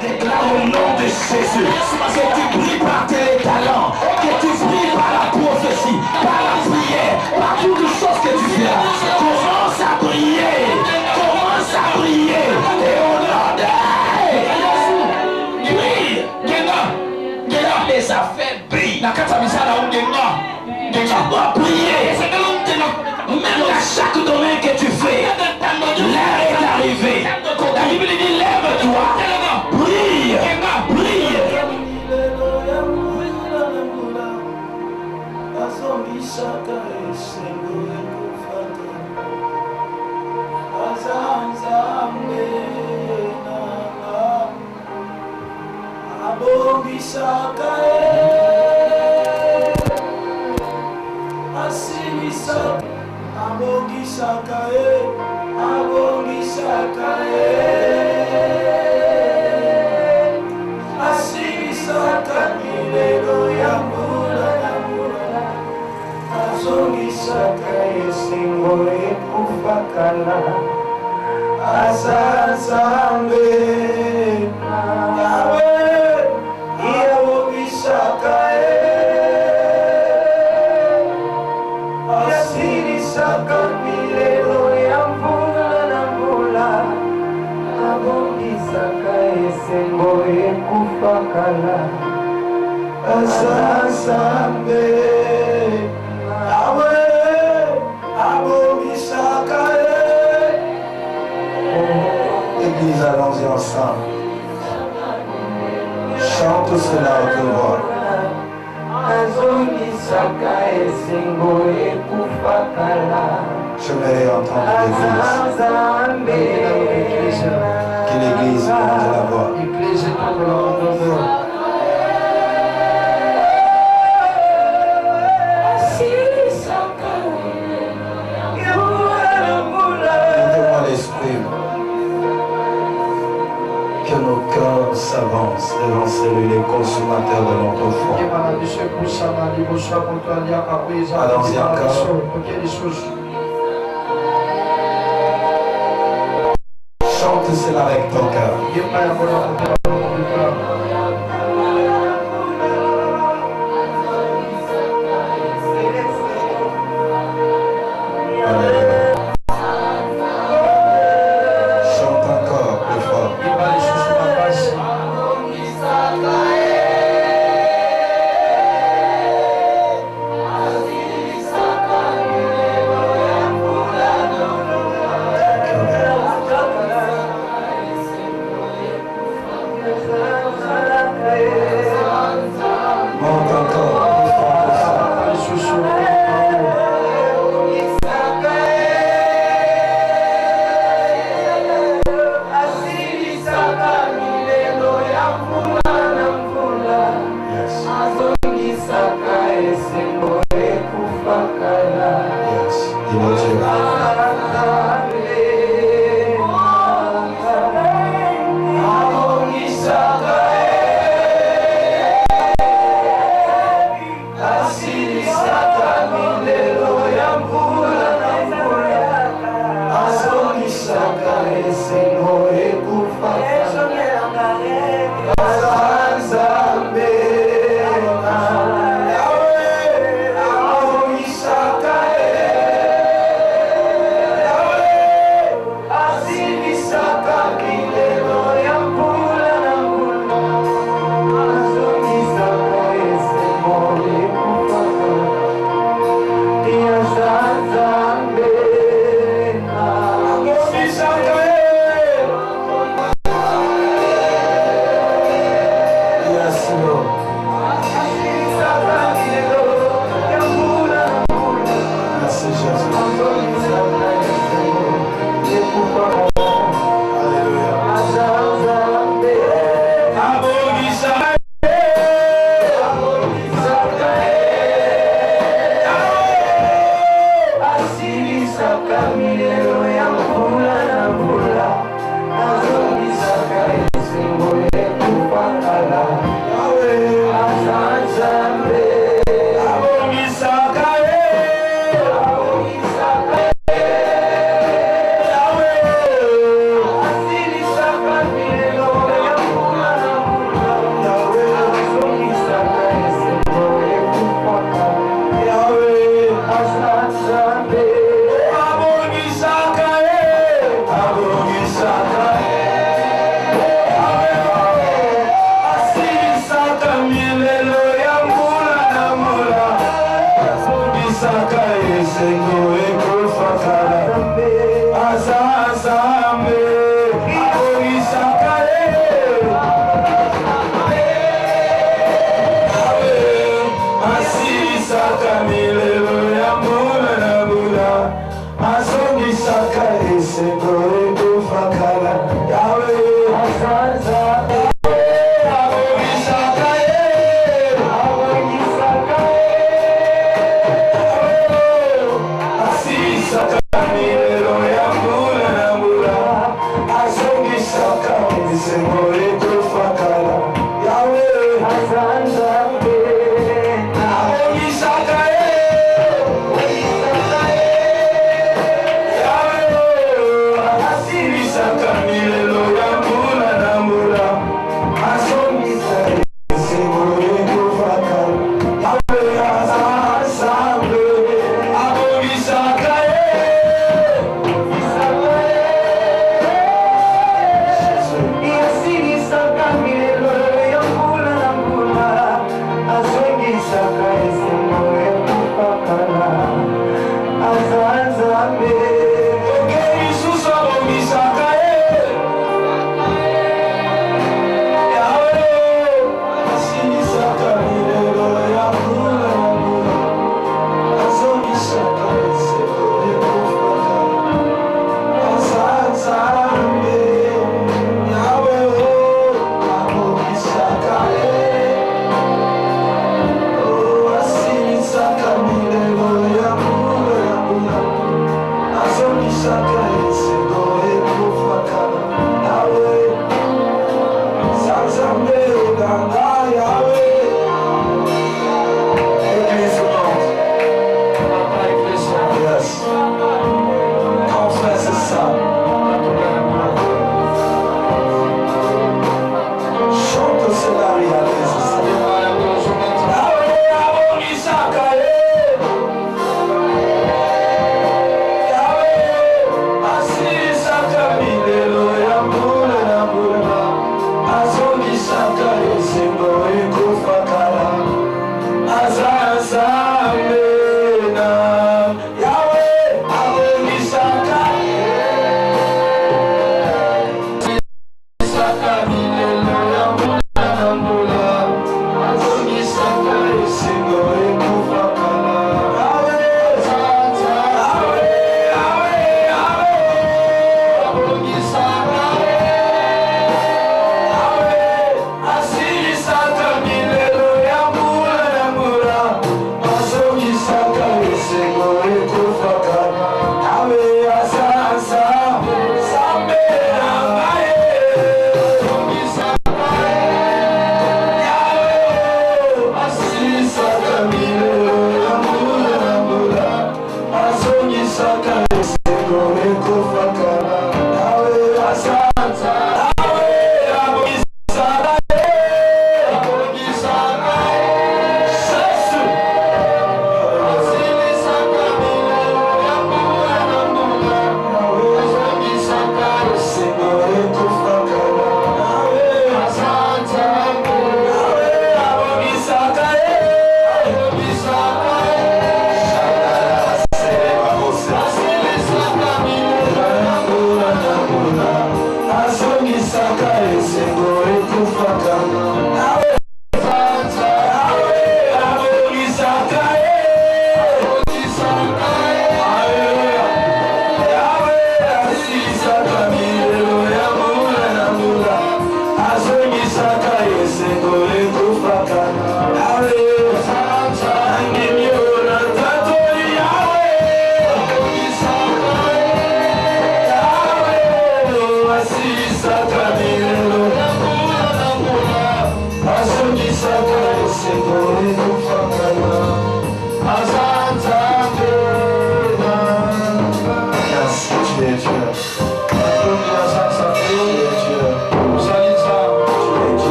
déclare au nom de Jésus que tu brilles par tes talents, que tu brilles par la prophétie, par la prière, par toutes les choses que tu fais. Commence à briller, commence à briller. Et au nom de brille, les affaires brillent. Tu dois prier. Même dans chaque domaine que tu fais, l'heure est arrivée. La Bible dit lève-toi, brille, brille. Église, allons-y ensemble. Chante cela à haute voix. J'aimerais entendre l'église. Que l'église monte la voix. Montez-moi l'esprit. Que nos cœurs s'avancent devant celui les consommateurs de notre foi. Allons-y encore. Chante cela avec ton cœur. Isa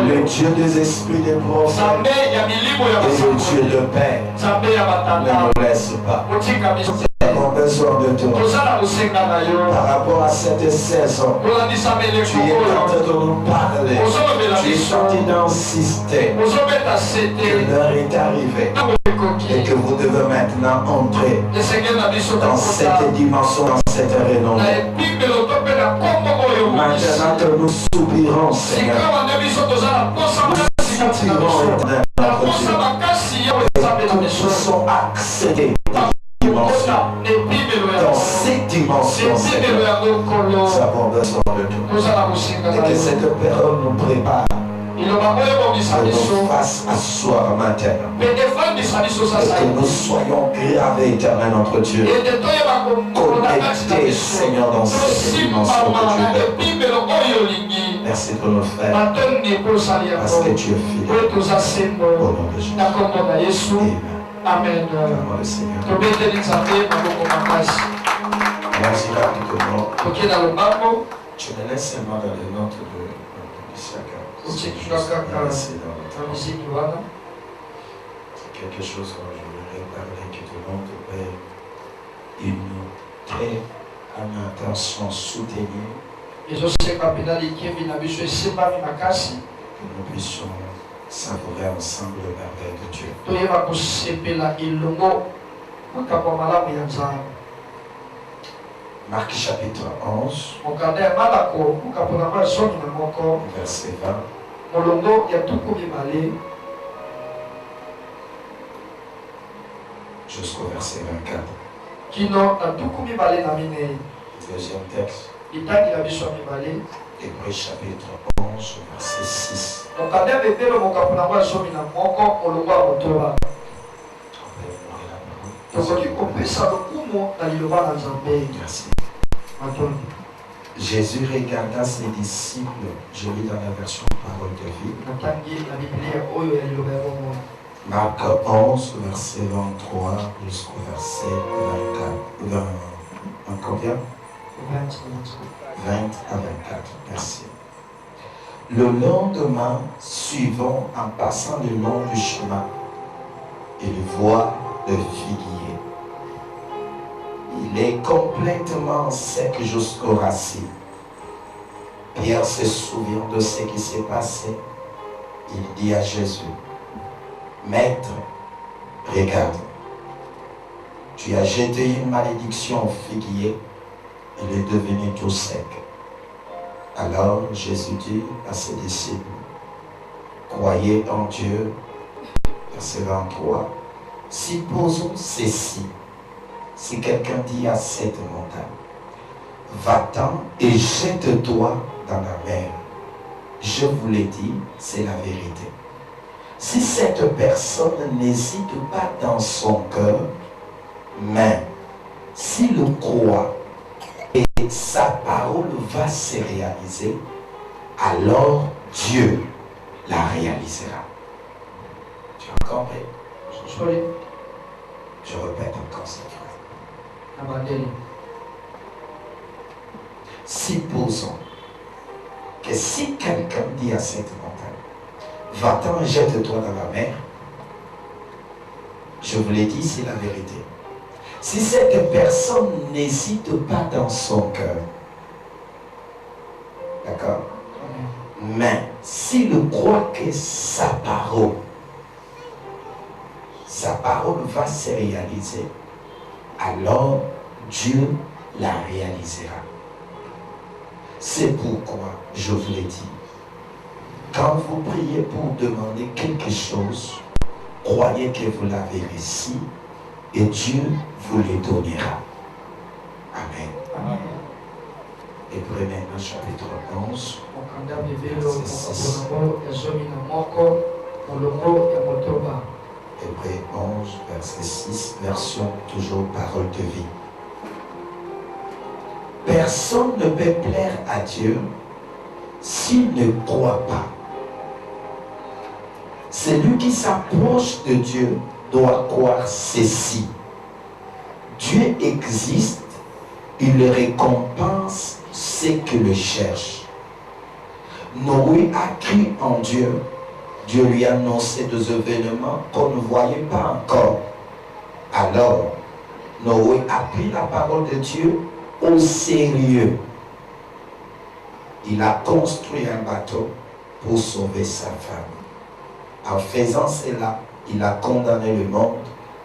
Le Dieu des esprits des prophètes et le Dieu de paix ne nous laisse pas. Nous avons besoin de toi. Par rapport à cette saison, tu es en train de nous parler. Tu es en train d'insister que l'heure est arrivée et que vous devez maintenant entrer dans cette dimension, dans cette renommée. Maintenant que nous soupirons, Seigneur, nous soupirons, éternel, notre Dieu, et nous puissions accéder dans cette dimension, Seigneur. Nous avons besoin de toi. Et que cette période nous prépare. Que nous fasse asseoir maintenant. Et que nous soyons gravés, éternel notre Dieu. Connectés, Seigneur, dans cette dimension que tu veux. Merci pour nos frères. Parce que tu es fidèle. Au nom de Jésus. Amen. Amen. Le Seigneur. Merci rapidement. Tu me laisses seulement dans les notes de chacun. quelque chose dont je voudrais parler tout au long de Père. Une très intention soutenue. Que nous puissions savourer ensemble le merveille de Dieu. Marc chapitre 11, verset 20. Jusqu'au verset 24. Deuxième texte. Hébreux chapitre 11, verset 6. Merci. Jésus regarda ses disciples, je lis dans la version Parole de vie. Marc 11, verset 23 jusqu'au verset 24. Combien 20 à 24. Merci. Le lendemain, suivant en passant le long du chemin, il voit le figuier. Il est complètement sec jusqu'aux racines. Pierre se souvient de ce qui s'est passé. Il dit à Jésus, Maître, regarde, tu as jeté une malédiction au figuier, il est devenu tout sec. Alors Jésus dit à ses disciples, croyez en Dieu. Verset 23. Supposons ceci. Si quelqu'un dit à cette montagne, va-t'en et jette-toi dans la mer. Je vous l'ai dit, c'est la vérité. Si cette personne n'hésite pas dans son cœur, mais s'il croit et sa parole va se réaliser, alors Dieu la réalisera. Tu as compris? Je répète encore cette phrase. Supposons que si quelqu'un dit à cette montagne, va-t'en et jette-toi dans la mer, je vous l'ai dit, c'est la vérité. Si cette personne n'hésite pas dans son cœur, d'accord? Mais s'il croit que sa parole va se réaliser, alors Dieu la réalisera. C'est pourquoi je vous l'ai dit, quand vous priez pour demander quelque chose, croyez que vous l'avez reçu et Dieu vous le donnera. Amen. Amen. Hébreux maintenant chapitre 11, verset 6. Hébreux 11, verset 6, version toujours Parole de vie. Personne ne peut plaire à Dieu s'il ne croit pas. Celui qui s'approche de Dieu doit croire ceci. Dieu existe, il récompense ceux qui le cherchent. Noé a cru en Dieu. Dieu lui a annoncé des événements qu'on ne voyait pas encore. Alors, Noé a pris la parole de Dieu au sérieux. Il a construit un bateau pour sauver sa femme. En faisant cela, il a condamné le monde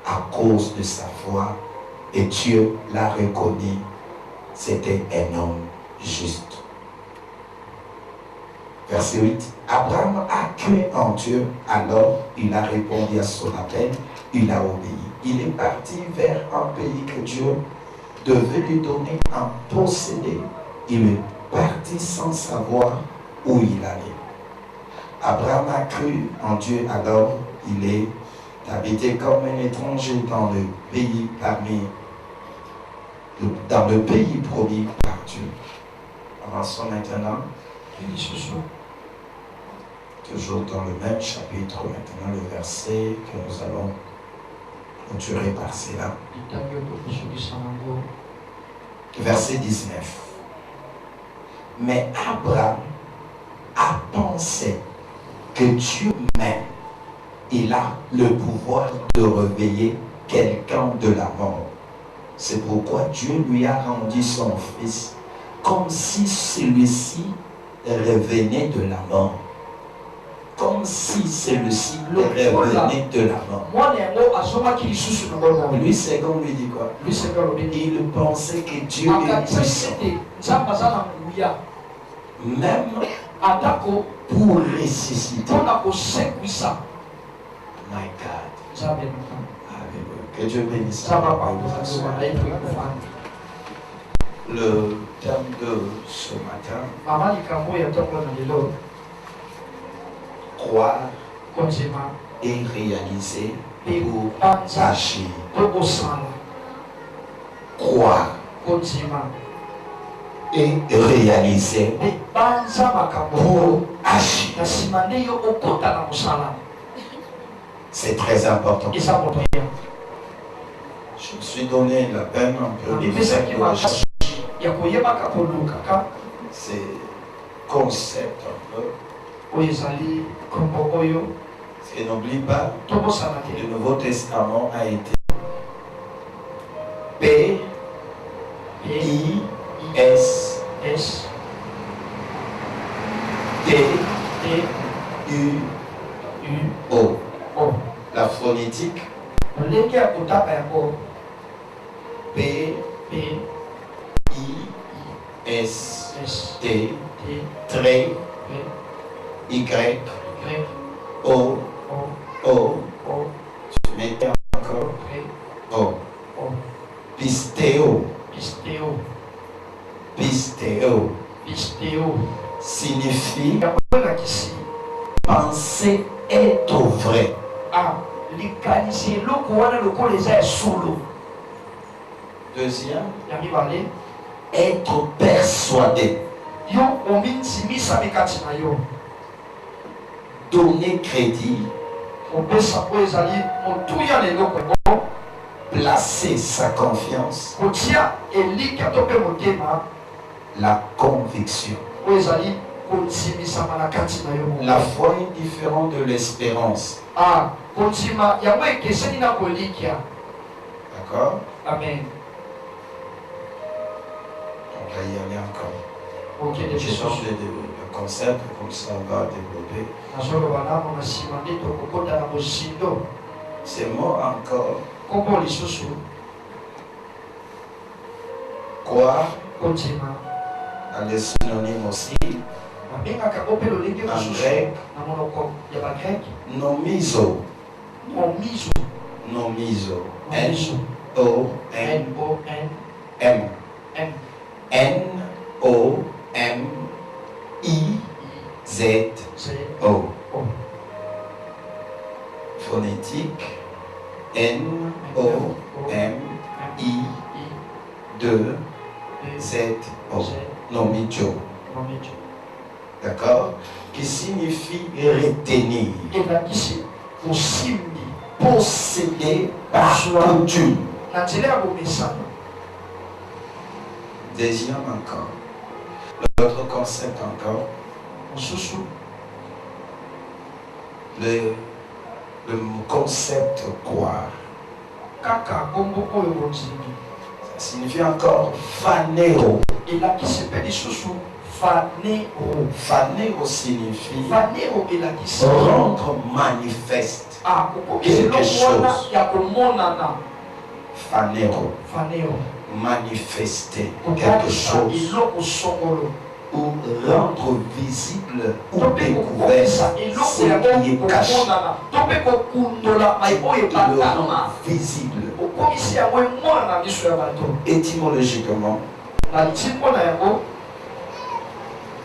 à cause de sa foi et Dieu l'a reconnu. C'était un homme juste. Verset 8. Abraham a cru en Dieu, alors il a répondu à son appel, il a obéi. Il est parti vers un pays que Dieu devait lui donner en posséder. Il est parti sans savoir où il allait. Abraham a cru en Dieu, alors il est habité comme un étranger dans le pays promis par Dieu. Avançons maintenant. Toujours dans le même chapitre, maintenant le verset que nous allons clôturer par cela. Verset 19. Mais Abraham a pensé que Dieu m'aime il a le pouvoir de réveiller quelqu'un de la mort. C'est pourquoi Dieu lui a rendu son fils comme si celui-ci revenait de la mort. Comme si celui-ci revenait de la mort. Lui, Second lui dit quoi? Il pensait que Dieu est puissant. Même pour ressusciter. My God. Alléluia. Que Dieu bénisse. Le thème de ce matin, croire et réaliser pour agir. Croire et réaliser pour agir. C'est très important. Je me suis donné la peine un peu de faire c'est concept un peu. Parce que n'oublie pas, le Nouveau Testament a été P, I, S, T, U, O. La phonétique P, I, S, T, trait, Y, O, je mettais encore O. Pistéo signifie penser être vrai. Deuxième, être persuadé. Donner crédit. Placer sa confiance. La conviction. La foi est différente de l'espérance. D'accord? Amen. On va y aller encore. Je change le concept, comme ça on va développer. Ces mots encore. Croire a des synonymes aussi. En grec, nomizo. N-O-M-M. N-O-M-I-Z-O. Phonétique. N-O-M-I-2-Z-O. Nomijo. D'accord? Qui signifie retenir. Posséder par coutume. Deuxième encore. L'autre concept encore. Le concept croire. Ça signifie encore fanero. Fanero signifie rendre manifeste quelque chose. Fanero. Manifester quelque chose. Ou rendre visible ou découvert ce qui est caché. Le rendre visible. Étymologiquement,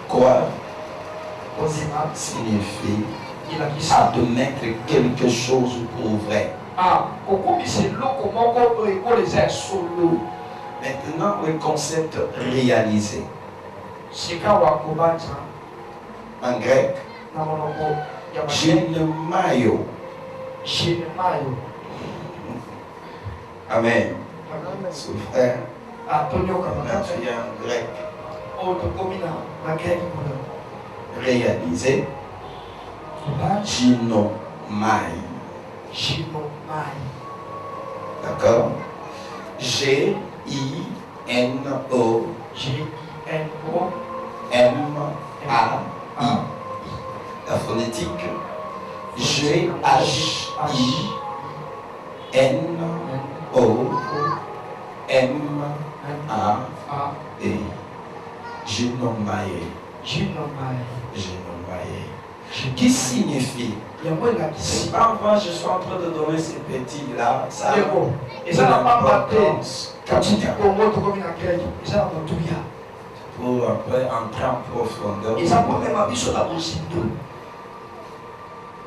quoi signifie admettre quelque chose pour vrai. Maintenant, le concept réalisé. En grec, Ginemaio. Amen. Son frère, tu es en grec. Réalisé. Ginomai. D'accord? G-I-N-O. G-I-N-O. M-A-I. La phonétique. G-H-I-N-O. M-A-E. Genomaye. Qui signifie? C'est pas vrai, je suis en train de donner ces petits-là. Ça et ça n'a pas battu. Pour après entrer en profondeur.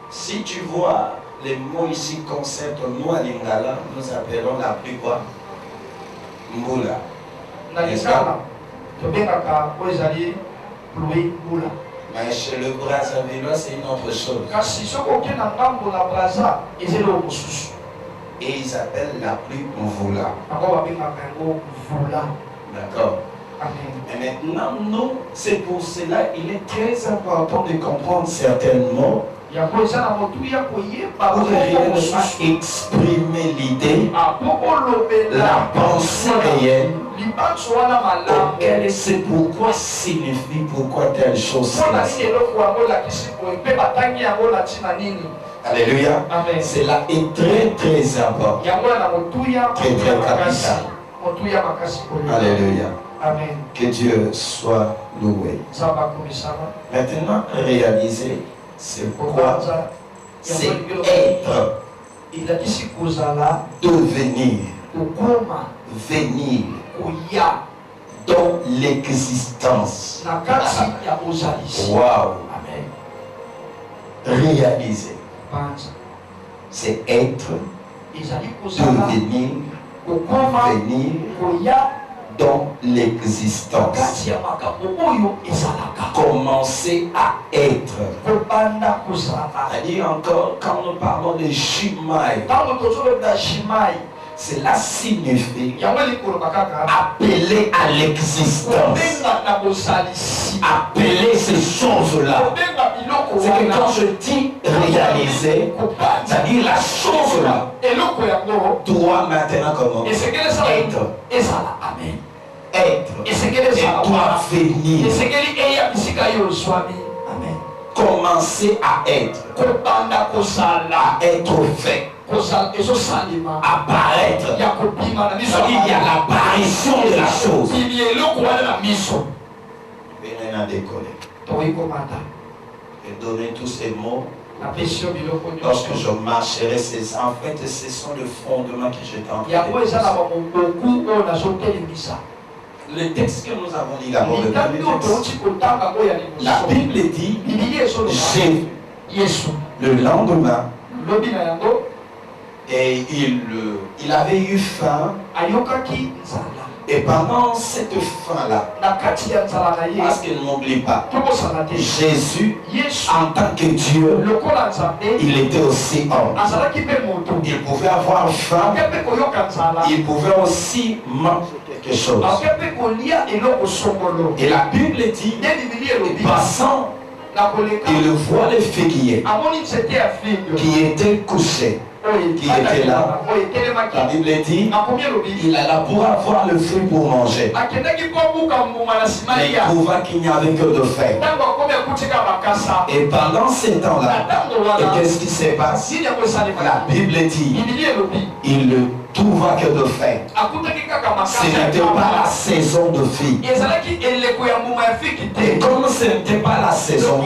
Si tu vois les mots ici concernent nous à Lingala, nous appelons la pluie quoi? Mbula. N'est-ce pas? Mais chez le Brazzaville, c'est une autre chose. Et ils appellent la pluie Mvula. D'accord. Et maintenant, nous, c'est pour cela il est très important de comprendre certains mots pour réellement exprimer l'idée, la pensée réelle. C'est pourquoi signifie, pourquoi telle chose. Alléluia. Cela est très très important. Très très capital. Alléluia. Amen. Que Dieu soit loué. Maintenant, réalisez, c'est quoi? C'est être. Devenir. Venir. Dans l'existence. Waouh. Réaliser. C'est être. Devenir. Venir. Dans l'existence. Commencer à être. C'est-à-dire encore, quand nous parlons de Shimai, cela signifie appeler à l'existence. Appeler ces choses-là. C'est que quand je dis réaliser, c'est-à-dire la chose-là doit maintenant comment? Être. Amen. Être. Et doit venir. Amen. Commencer à être. À être fait. Apparaître. Il y a l'apparition de la chose. Venez à décoller. Et donner tous ces mots. Lorsque je marcherai, en fait, ce sont les fondements que j'étais en train de dire. Le texte que nous avons lu d'abord, la Bible dit, le lendemain, et il avait eu faim. Et pendant cette faim-là, parce qu'il n'oublie pas, Jésus, en tant que Dieu, il était aussi homme. Il pouvait avoir faim, il pouvait aussi manger quelque chose. Et la Bible dit, passant, il voit le figuier qui était couché, qui était là. La Bible dit, il alla pour avoir le fruit pour manger. Mais il trouva qu'il n'y avait que de faim. Et pendant ces temps-là, et qu'est-ce qui s'est passé? La Bible dit, il ne trouva que de faim. Ce n'était pas la saison de vie. Et comme ce n'était pas la saison,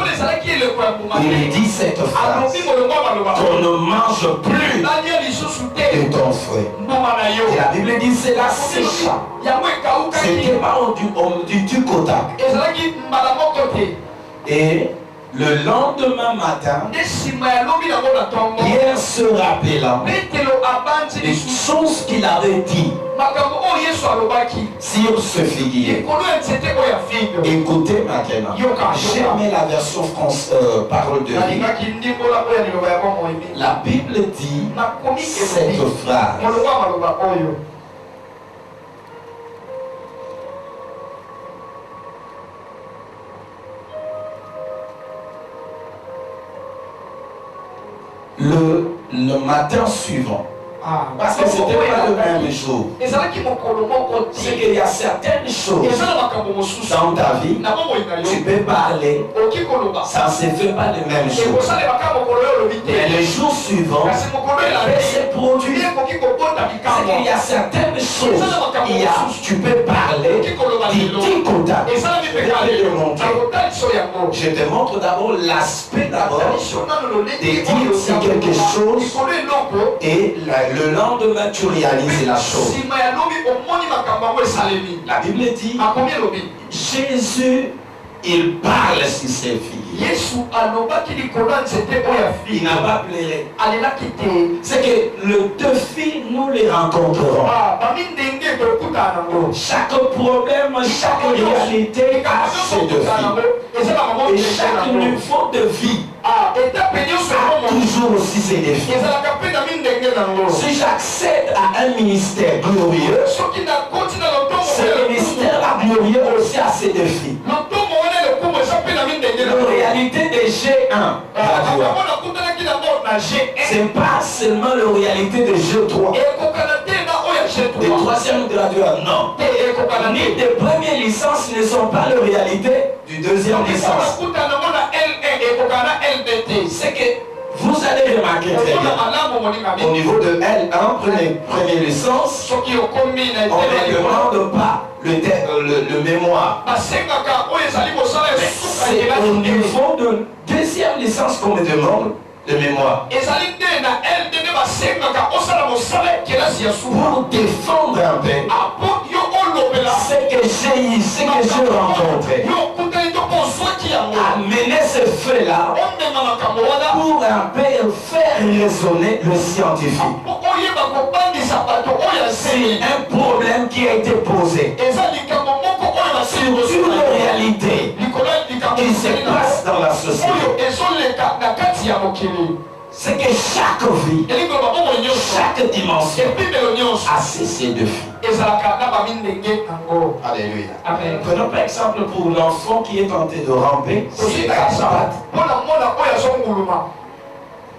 il dit cette phrase: qu'on ne mange plus de ton fruit. Et la Bible dit cela sécha. C'était pas du Kodak. Et le lendemain matin, Pierre se rappelant des choses qu'il avait dit sur ce figuier. Écoutez maintenant. J'aimais la version parole de vie. La Bible dit cette phrase: le matin suivant. Parce que ce n'était pas le même jour. C'est qu'il y a certaines choses dans ta vie, tu peux parler, ça ne se fait pas le même jour. Mais le jour suivant, elle se produit. C'est qu'il y a certaines choses, tu peux parler, je te montre d'abord l'aspect de dire c'est quelque chose et le lendemain tu réalises la chose. La Bible dit Jésus, il parle sur ses filles. Il n'a pas pleuré. C'est que les deux filles, nous les rencontrerons. Chaque problème, chaque réalité a ses deux filles. Et chaque niveau de vie a toujours aussi ses défis. Si j'accède à un ministère glorieux, ce ministère glorieux aussi a ses défis. La réalité des G1, c'est pas seulement la réalité de G3, des troisième graduats, non. Ni des premières licences ne sont pas la réalité du deuxième licence. C'est que vous allez remarquer très bien, au niveau de L1, première licence, on ne demande pas le mémoire. C'est au niveau de deuxième licence qu'on me demande le mémoire. Pour défendre un peu ce que j'ai eu, ce que j'ai rencontré, amener ce fait-là pour un peu faire résonner le scientifique. C'est un problème qui a été posé sur une réalité qui se passe dans la société. C'est que chaque vie, chaque dimension a ses défis. Alléluia. Prenons par exemple pour l'enfant qui est tenté de ramper.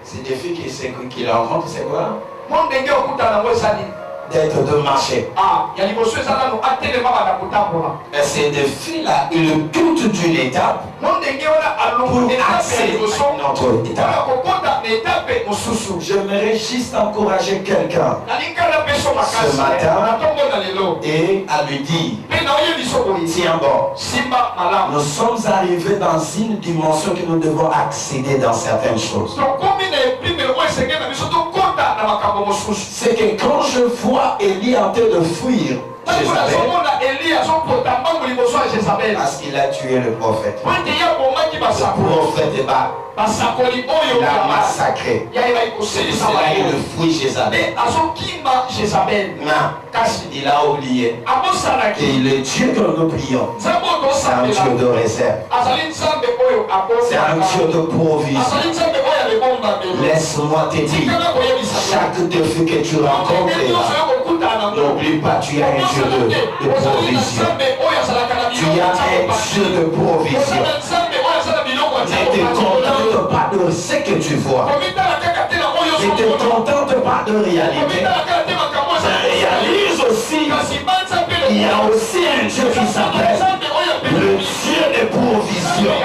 Ces défis qu'il rencontre, c'est quoi? D'être de marcher. Et ces défis-là, ils quittent d'une étape pour accéder à notre étape. J'aimerais juste encourager quelqu'un ce matin et à lui dire, tiens bon, nous sommes arrivés dans une dimension que nous devons accéder dans certaines choses. C'est que quand je vois Élie en train de fuir Jézabel, parce qu'il a tué le prophète. Le prophète est bas. Il a massacré. C'est là il fuit Jézabel. Il a oublié que le Dieu que nous prions, c'est un Dieu de réserve. C'est un Dieu de provision. Laisse-moi te dire, chaque défi que tu rencontres, n'oublie pas, tu as un Dieu de provision. Tu as un Dieu de provision. Ne te contente pas de ce que tu vois. Ne te contente pas de réalité. Ça réalise aussi qu'il y a aussi un Dieu qui s'appelle le Dieu de provision,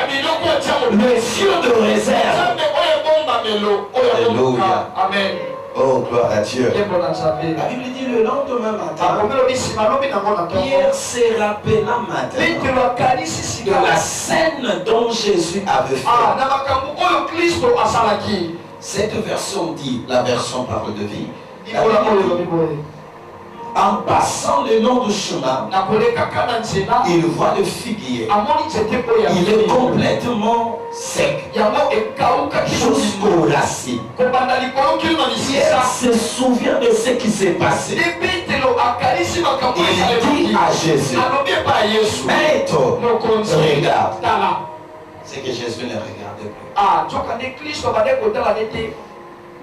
le Dieu de réserve. Alléluia. Amen. Oh, gloire à Dieu. La Bible dit le lendemain matin, Pierre s'est rappelé de la scène dont Jésus avait fait. Cette version dit, la version parle de vie. En passant le long du chemin, il voit le figuier. Il est complètement sec jusqu'aux racines. Pierre se souvient de ce qui s'est passé. Il dit à Jésus, Maître, regarde. C'est que Jésus ne regardait plus.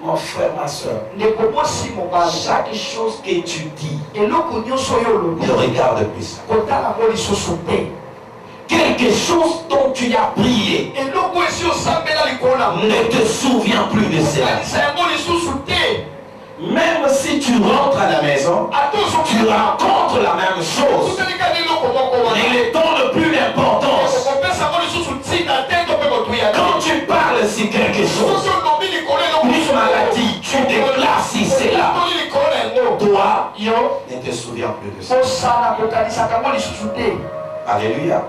Mon frère, ma soeur, chaque chose que tu dis, ne regarde plus ça. quelque chose dont tu as prié ne te souviens plus de cela. Même si tu rentres à la maison, tu rencontres la même chose. Et le temps de plus d'importance. Quand tu parles si quelque chose, plus maladie, tu déclares si c'est là. Toi, ne te souviens plus de ça. Alléluia.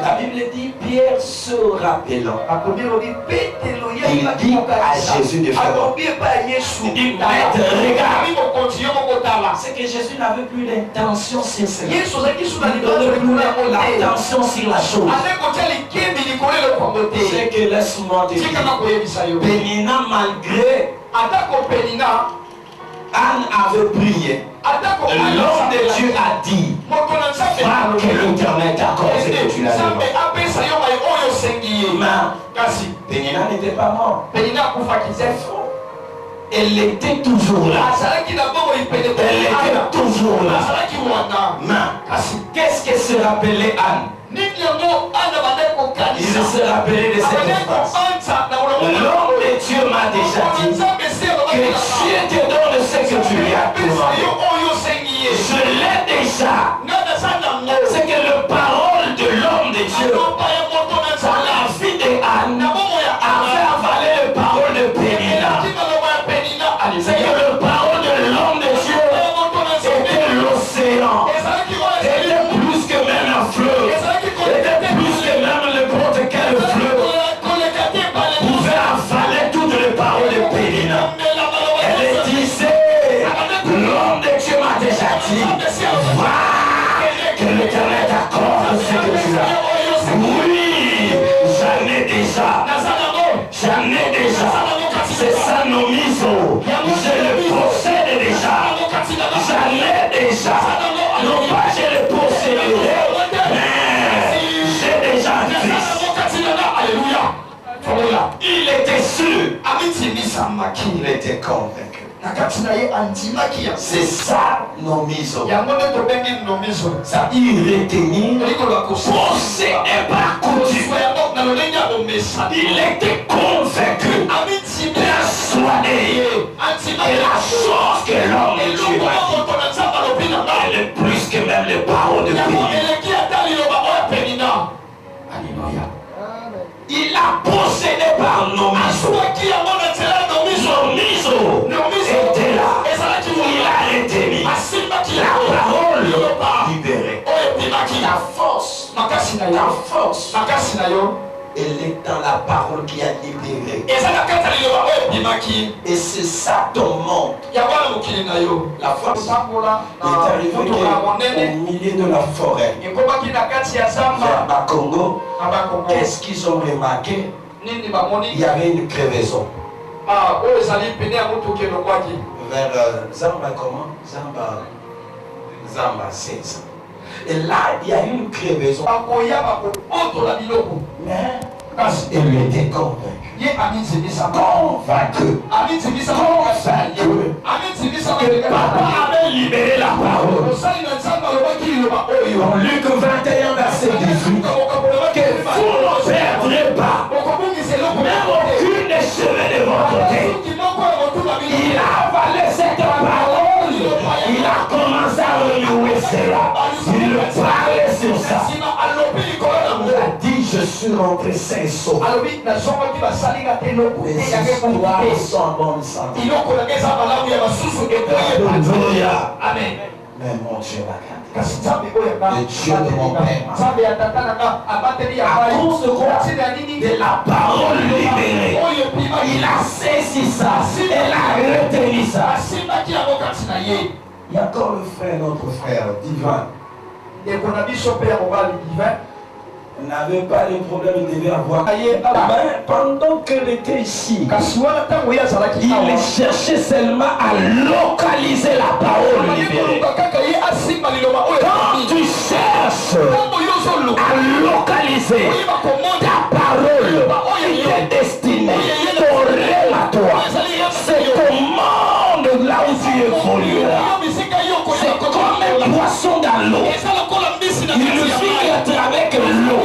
La Bible dit Pierre se rappelant. Il dit à Jésus de faire. Il dit Maître, regarde. C'est que Jésus n'avait plus d'intention sur cela. Il ne donnait plus l'attention sur la chose. C'est que laisse-moi te dire. Pénina, malgré Anne avait prié. L'homme de Dieu a dit va que l'Éternel t'accorde ce que tu l'as demandé. Mais Pénina n'était pas mort. Elle était toujours là. Elle était toujours là. Mais qu'est-ce que se rappelait Anne? Il se rappelait de cette phrase. L'homme de Dieu m'a déjà dit que Dieu te donne ce que tu lui as demandé. Je l'ai déjà. C'est que la parole de l'homme de Dieu dans la vie de Anne avait avalé la parole de Pénina. C'est que la parole de l'homme de Dieu était l'océan. Était plus que même un fleuve. Était plus que même n'importe quel fleuve. Pouvait avaler toutes les paroles de Pénina. Elle disait, l'homme de Dieu m'a déjà dit, va, que l'Éternel t'accorde ce que tu as. Oui, j'en ai déjà. J'en ai déjà. C'est ça nos misos. Je le possède déjà. J'en ai déjà. Non pas je le posséderai, mais j'ai déjà un fils. Alléluia. Il était sûr. Il était convaincu. C'est ça nos misos. C'est-à-dire retenir, penser et par coutume. Il était convaincu, persuadé que la chose que l'homme de Dieu a dit, elle est plus que même les paroles de Pénina. Alléluia. Il a possédé par nos misos. Nos misos étaient là. Il a retenu la parole libérée. La force. Elle est dans la parole qui a libéré. Et c'est ça ton monde. La force est arrivée au milieu de la forêt. Vers Congo, qu'est-ce qu'ils ont remarqué? Il y avait une crevaison. Vers Zamba, comment? Zamba 16. Et là, il y a eu une crevaison. Mais elle était convaincue. Que papa avait libéré la parole. En Luc 21, verset 18. Que vous ne perdrez pas même aucune des cheveux de votre tête. Il a avalé cette parole. Il a commencé à renouer cela. Il parlait sur ça. Il a dit, je suis rentré sain et sauf. Les histoires sont en bonne santé. Alléluia. Amen. Mais mon Dieu m'a gardé. Le Dieu de mon père. À cause de la parole libérée, il a saisi ça. Elle a retenu ça. Il y a encore le frère, notre frère, divin. Il n'avait pas les problèmes, il devait avoir. Mais pendant qu'elle était ici, il cherchait seulement à localiser la parole libérée. Quand tu cherches à localiser ta parole qui est destinée, ton rêve à toi, c'est ton monde là où tu évolueras. C'est comme un poisson dans l'eau. Il suffit d'être avec l'eau.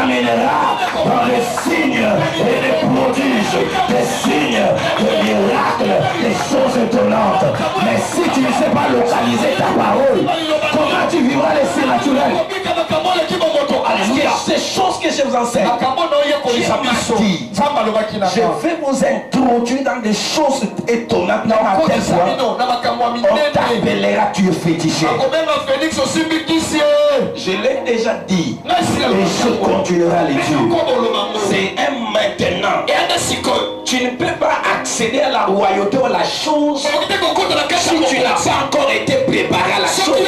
t'amènera dans les signes et les prodiges, des signes, des miracles, des choses étonnantes. Mais si tu ne sais pas localiser ta parole, comment tu vivras les signes naturels? Ces choses que je vous enseigne, je vais vous introduire dans des choses étonnantes dans ma tête. On t'appellera, tu es fétiché. Je l'ai déjà dit et je continuerai à le dire. C'est un maintenant. Tu ne peux pas accéder à la royauté ou à la chose si tu n'as pas encore été préparé à la chose.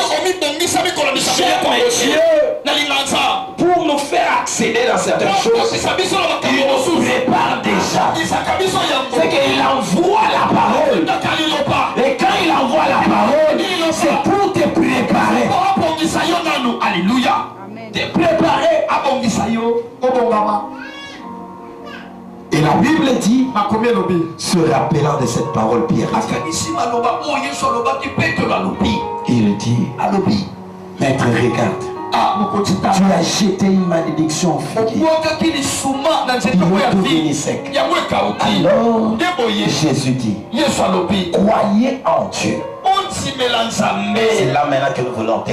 Pour nous faire accéder dans certaines choses, il nous prépare déjà. C'est qu'il envoie la parole. Et quand il envoie la parole, c'est pour te préparer. Alléluia. Te préparer. Et la Bible dit, se rappelant de cette parole, Pierre, il dit, maître, regarde, tu as jeté une malédiction au figuier. Il est devenu sec. Alors, Jésus dit, croyez en Dieu. C'est là maintenant que nous voulons te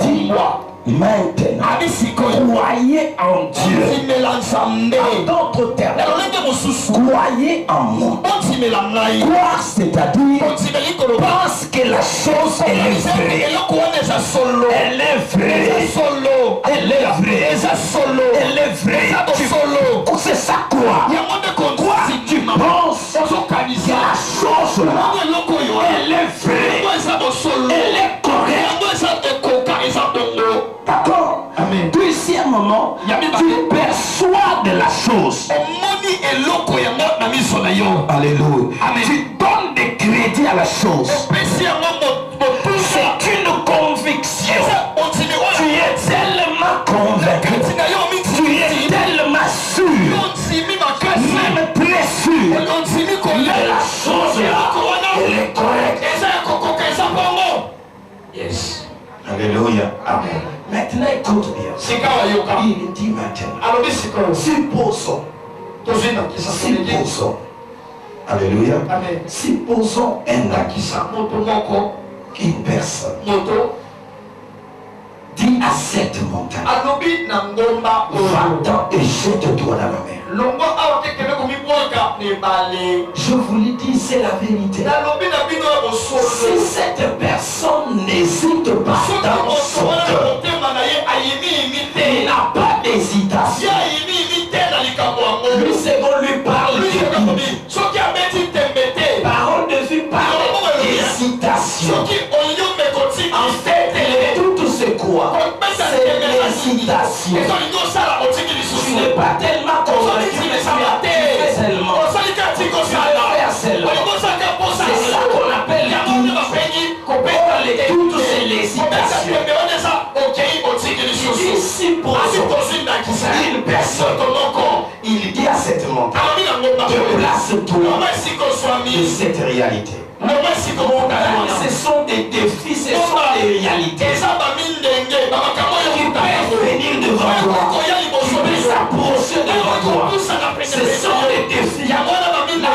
dis-moi. Maintenant, croyez en Dieu. En d'autres termes, croyez en moi. Croire, c'est-à-dire pense que la chose elle est vraie. Elle est vraie. Elle est vraie. Elle est vraie. C'est ça quoi? Quoi tu penses que la chose là, elle est vraie. Elle est correcte. D'accord? Deuxièmement, tu perçois de la chose. Alléluia. Tu donnes des crédits à la chose. C'est une conviction. Tu es tellement convaincu. Tu es tellement sûr. Même très sûr. Mais la chose là, elle est correcte. Yes. Alléluia. Amen. Maintenant, écoute bien. Il dit maintenant. Supposons. Alléluia. Amen. Supposons une personne dit à cette montagne, va-t'en et jette-toi dans la mer. Je vous le dis, c'est la vérité. Si cette personne n'hésite pas dans son cœur, il n'a pas d'hésitation. Lui, c'est qu'on lui parle de vie. Parole de vie, parole d'hésitation. En fait, tout c'est quoi? C'est l'hésitation. Tu n'es pas tellement convaincu, mais tu fais seulement. Tu veux faire seulement. C'est ça qu'on appelle les doutes, c'est l'hésitation. Une personne, il dit à cette montagne, déplace-toi de cette réalité. Ce sont des défis, ce sont des réalités qui peuvent venir devant toi, qui peuvent s'approcher devant toi. Ce sont des défis, la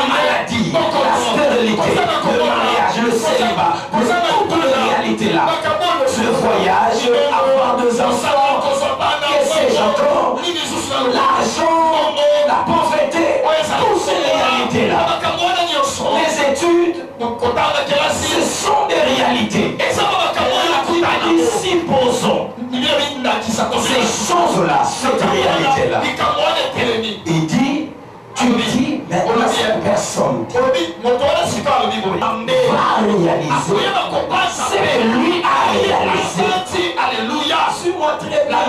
maladie, la stérilité, le mariage, le célibat, toutes les réalités là, le voyage, avoir des enfants, que sais-je encore, l'argent, la pauvreté, toutes ces réalités là. Les études, ce sont des réalités. Supposons ces choses-là, cette réalité-là. Il dit, tu dis, maintenant cette personne va réaliser ce que lui a réalisé. Alléluia. Suis-moi très bien.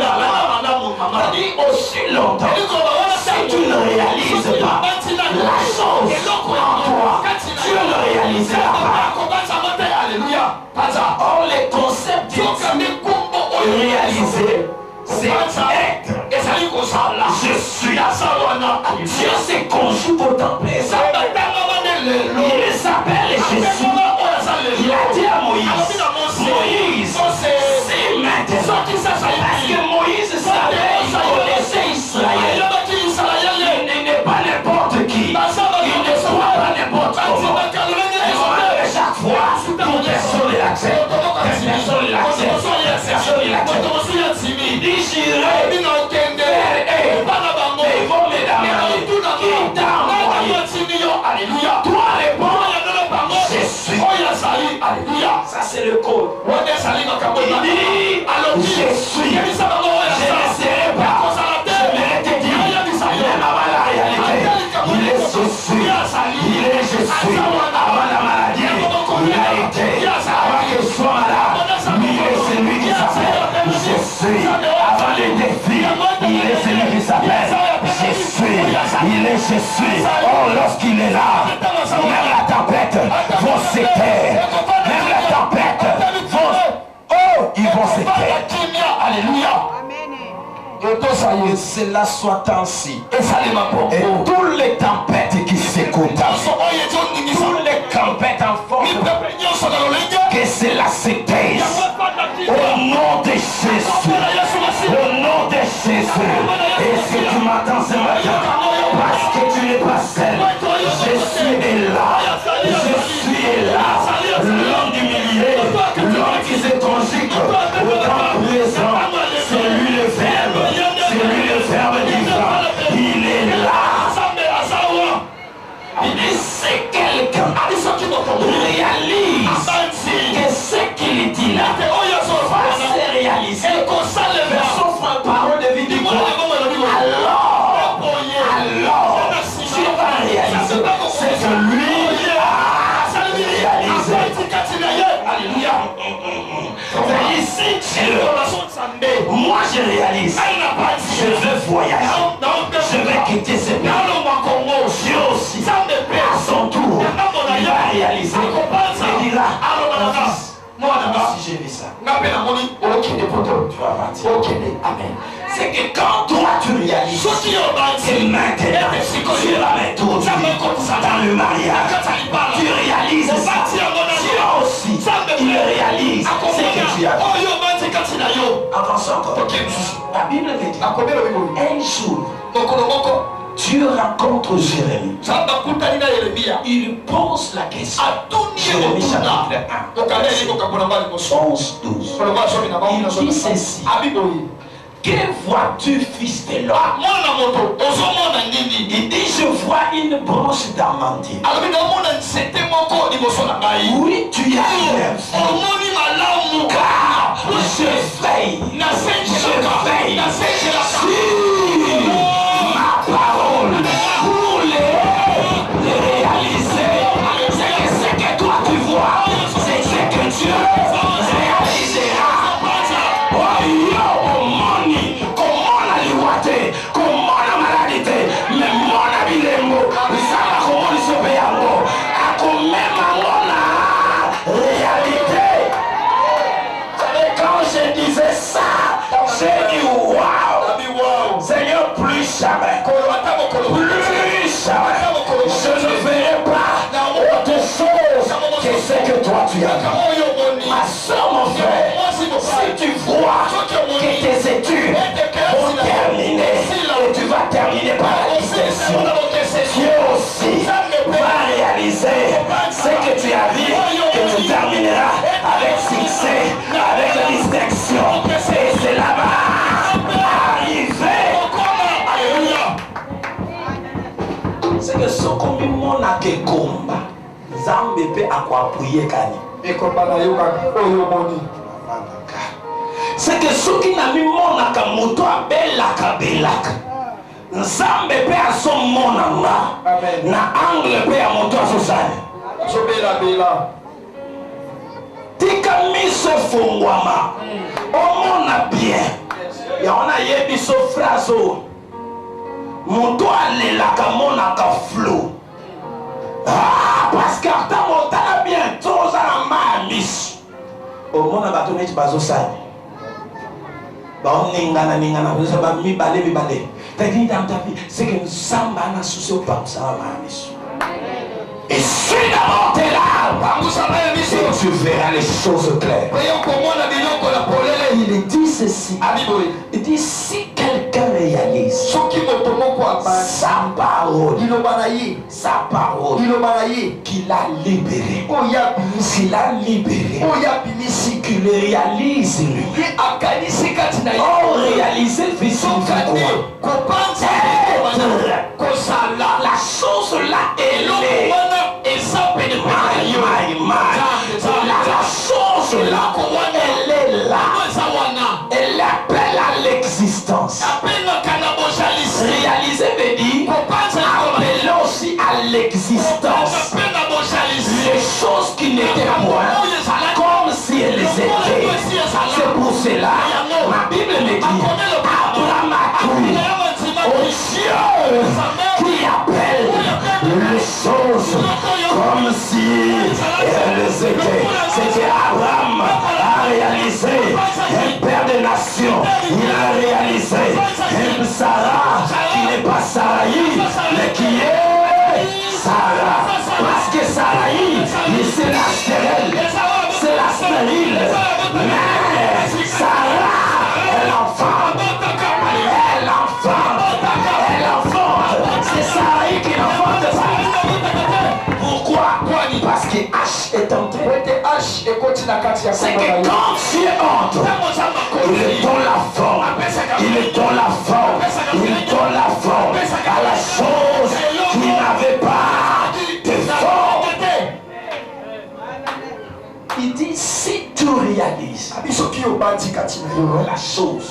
Dit aussi longtemps. Si tu ne réalises pas la chose en toi, tu ne réaliseras pas. Alléluia. Or, les concepts réaliser, c'est être. Je suis. Dieu se conjugue au temple. Il s'appelle Jésus. Il a dit à Moïse, Moïse, c'est maintenant. Parce que Moïse savait s'appelle Jésus. Il est Jésus. Oh, lorsqu'il est là, même la tempête va se taire. Même la tempête va... Oh, ils vont se taire. Alléluia. Que cela soit ainsi. Et toutes les tempêtes qui s'écoutent, toutes les tempêtes en force, que cela se taise. Au nom de Jésus. Au nom de Jésus. Et si tu m'entends ce matin, parce que tu n'es pas seul, Jésus est là. Jésus est là. L'homme du milieu, l'homme qui se conjugue au temps présent, c'est lui le Verbe. C'est lui le Verbe divin. Il est là. Il dit, c'est quelqu'un réalise que ce qu'il dit là va se réaliser. Sauf une parole de vie du corps. Alors, tu vas réaliser. C'est que lui a réalisé. Alléluia. Ici, Dieu, moi je réalise. Je veux voyager. Je vais quitter ce pays. Dieu aussi, à son tour, il va réaliser. Il dira, moi si j'ai vu ça, tu vas partir. Amen. C'est que quand toi tu réalises, c'est maintenant, tu la mets tout dans le mariage. Tu réalises ça. Dieu aussi, il réalise ce que tu as vu. Attention encore. La Bible veut dire, un jour, Dieu rencontre Jérémie. Il pose la question. Jérémie chapitre 1, 11, 12. Il dit ceci. Que vois-tu, fils de l'homme? Il dit, je vois une branche d'amandine. Oui, tu as bien vu. Car je veille sur ma parole pour les réaliser. C'est ce que toi tu vois, c'est ce que Dieu réalisera. Oh yo, comment la liwate, comment la maladie, mais mon ami les mots, ça va comment ils se payent à moi, à même on a réalité. Quand je disais ça, j'ai dit waouh, Seigneur, plus jamais, plus jamais, je ne verrai pas autre chose que ce que toi tu as vu. Ma soeur, mon frère, si tu vois que tes études vont terminer et tu vas terminer par la distinction, Dieu aussi va réaliser ce que tu as vu, que tu termineras avec succès, avec la distinction. Et c'est là-bas arrivé. Alléluia. C'est que ce qu'on me montre à que combat, Zambe peut appuyer Kani. C'est que ceux qui n'ont mis mon akamoto à belaka. Nzambe pe a son monanga. Na angle pe a moto a sosane. Tika miso fongwama. Omona bien. Ya ona yebi so frazo. Moto a lelaka monaka flow. Ah, parce que ta montagne bientôt ça la mamis. Au monde bateau n'est pas au sale. Bon ningana vous savez mi balé. T'as dit dans ta vie c'est que samba na sous pas ça la mamis. Et si d'abord t'es là, tu verras les choses claires. Il dit ceci. Il dit si quelqu'un réalise sa parole qu'il a libéré, s'il a libéré, qu'il le réalise lui. Oh, réaliser physiquement. La chose là est là. La chose là, elle est là. Elle appelle à l'existence. Réaliser veut dire appeler aussi à l'existence. Les choses qui n'étaient point comme si elles étaient. C'est pour cela ma Bible me dit Abraham a cru c'est que quand Dieu entre, il est dans la forme, il est dans la forme, il est dans la forme, à la chose qui n'avait pas de forme. Il dit, si tu réalises la chose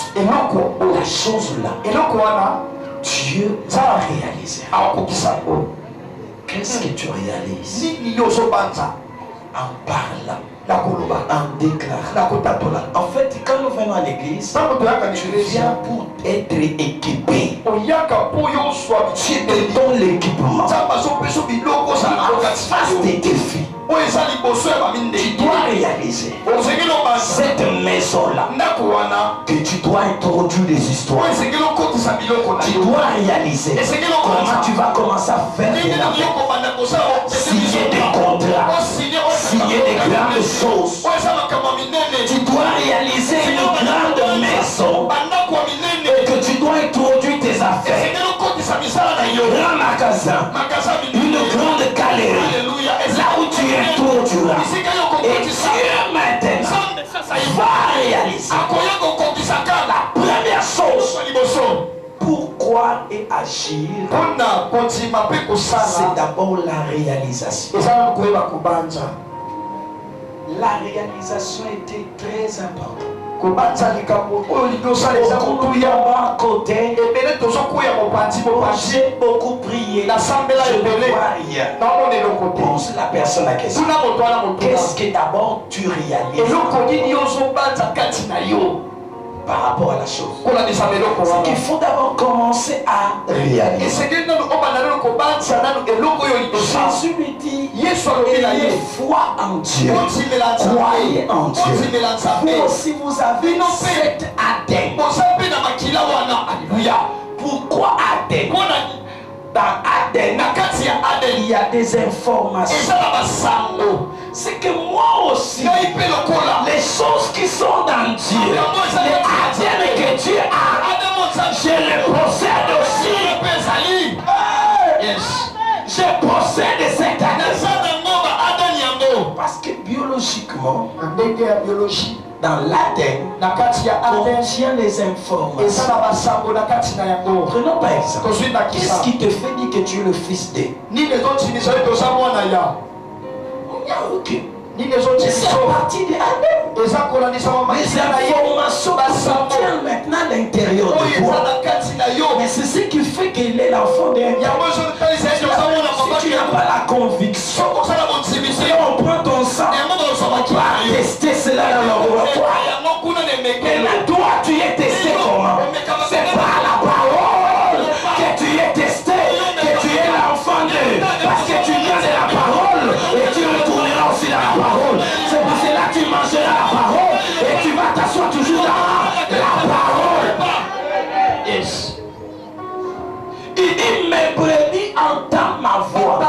là, Dieu va réaliser. Qu'est-ce que tu réalises? En parlant, en déclarant. En fait, quand nous venons à l'église, tu viens pour être équipé. Tu te donnes l'équipement. Face des défis. Tu dois réaliser cette maison-là que tu dois introduire des histoires. Tu dois réaliser comment tu vas commencer à faire des signer des contrats, signer des grandes choses. Tu dois réaliser une grande maison et que tu dois introduire tes affaires. Un grand magasin, une grande galerie, là où tu introduiras. Et Dieu maintenant va réaliser la première chose. Pourquoi et agir, c'est d'abord la réalisation. La réalisation était très importante. J'ai beaucoup prié. Je ne vois rien. Pose la personne la question. Qu'est-ce que d'abord tu réalises par rapport à la chose? C'est qu'il faut d'abord commencer à réaliser. Jésus lui dit, ayez foi en Dieu, croyez en Dieu. Vous aussi vous avez cette Aden. Pourquoi Aden? Dans Aden, il y a des informations. C'est que moi aussi, les choses qui sont dans Dieu, les Aden que Dieu a, je les possède aussi. Je possède cette Aden. Parce que biologiquement, dans l'Aden, contient les informations. Prenons par exemple, qu'est-ce qui te fait dire que tu es le fils d'E? Il n'y a aucun. C'est à partir de Adam. Les informations contiennent maintenant à l'intérieur de toi. Mais c'est ce qui fait qu'il est l'enfant de Dieu. Si tu n'as pas la conviction, si on prend ton sang, on va tester cela dans le laboratoire. Et là, toi, tu es testé comment? C'est par la parole que tu es testé, que tu es l'enfant de Dieu. Parce que tu viens de la parole et tu retourneras aussi dans la parole. C'est pour cela que tu mangeras la parole et tu vas t'asseoir toujours dans la parole. Yes. Il dit, mes brebis entendent ma voix.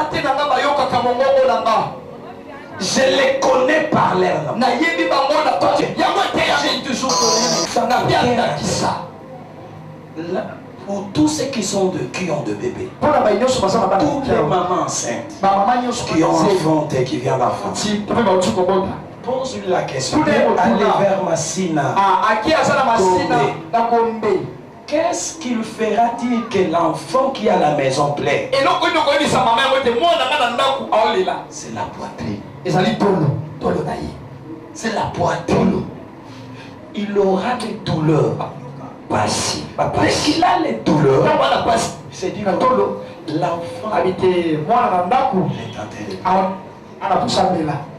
Je les connais par leur nom. J'ai toujours connu ça. Pour tous ceux qui ont de bébés, toutes les mamans enceintes qui ont enfanté, qui viennent d'enfanter, pose-lui la question. Allez vers Massina. Qu'est-ce qu'il fera-t-il que l'enfant qui a la maison plaît? C'est la poitrine. C'est la poitrine. Il aura des douleurs. Dès qu'il a les douleurs, c'est dit l'enfant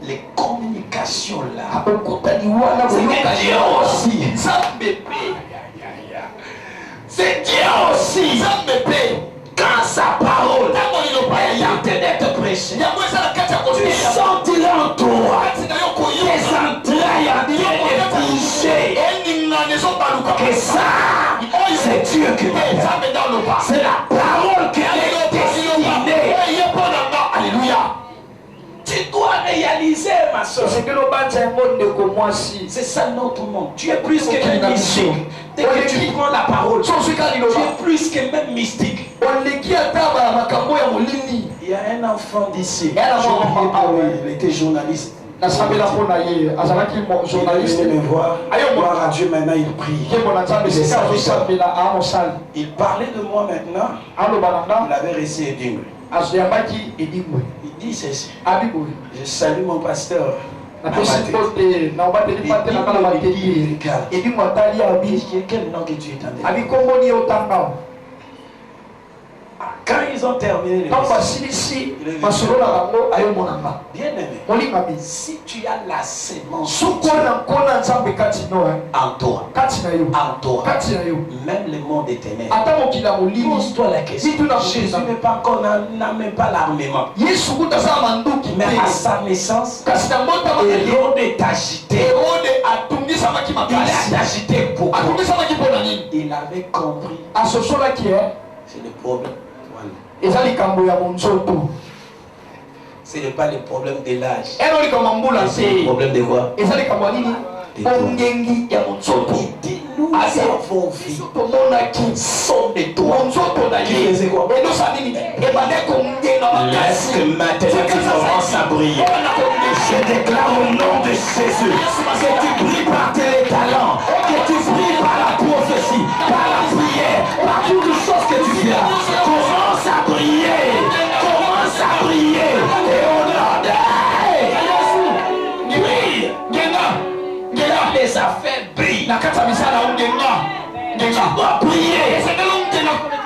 les communications là, c'est Dieu aussi. Quand sa parole est en train d'être prêchée, tu sentiras en toi tes entrailles en train de bouger. Que ça, c'est Dieu qui m'appelle. C'est la parole qui est destinée. Alléluia. Tu dois réaliser, ma soeur. C'est ça notre monde. Tu es plus que même mystique. Dès que tu prends la parole, tu es plus que même mystique. Il y a un enfant d'ici. Il était journaliste. journaliste me voir. Gloire à Dieu, maintenant il prie. Il parlait de moi maintenant. Il avait reçu Edimwe. Il dit ceci. Je salue mon pasteur. Quel nom que tu entendais? Quand ils ont terminé le message, bien aimé, si tu as la sémence en toi, même le monde est ténèbres, pose-toi la question. Jésus n'a même pas l'armement, mais à sa naissance, Hérode est agité. Il est agité pourquoi? Il avait compris. C'est le problème. Ce n'est pas le problème de l'âge. C'est le problème de quoi? Nous avons vu qui sont de toi. Qui c'est quoi? Laisse maintenant tu commences à briller. Je déclare au nom de Jésus que tu brilles par tes talents, que tu brilles par la prophétie, par la prière, par toutes les choses que tu fais. Commence à briller. Commence à briller. Et au nom de brille. Les affaires brillent. Tu dois prier.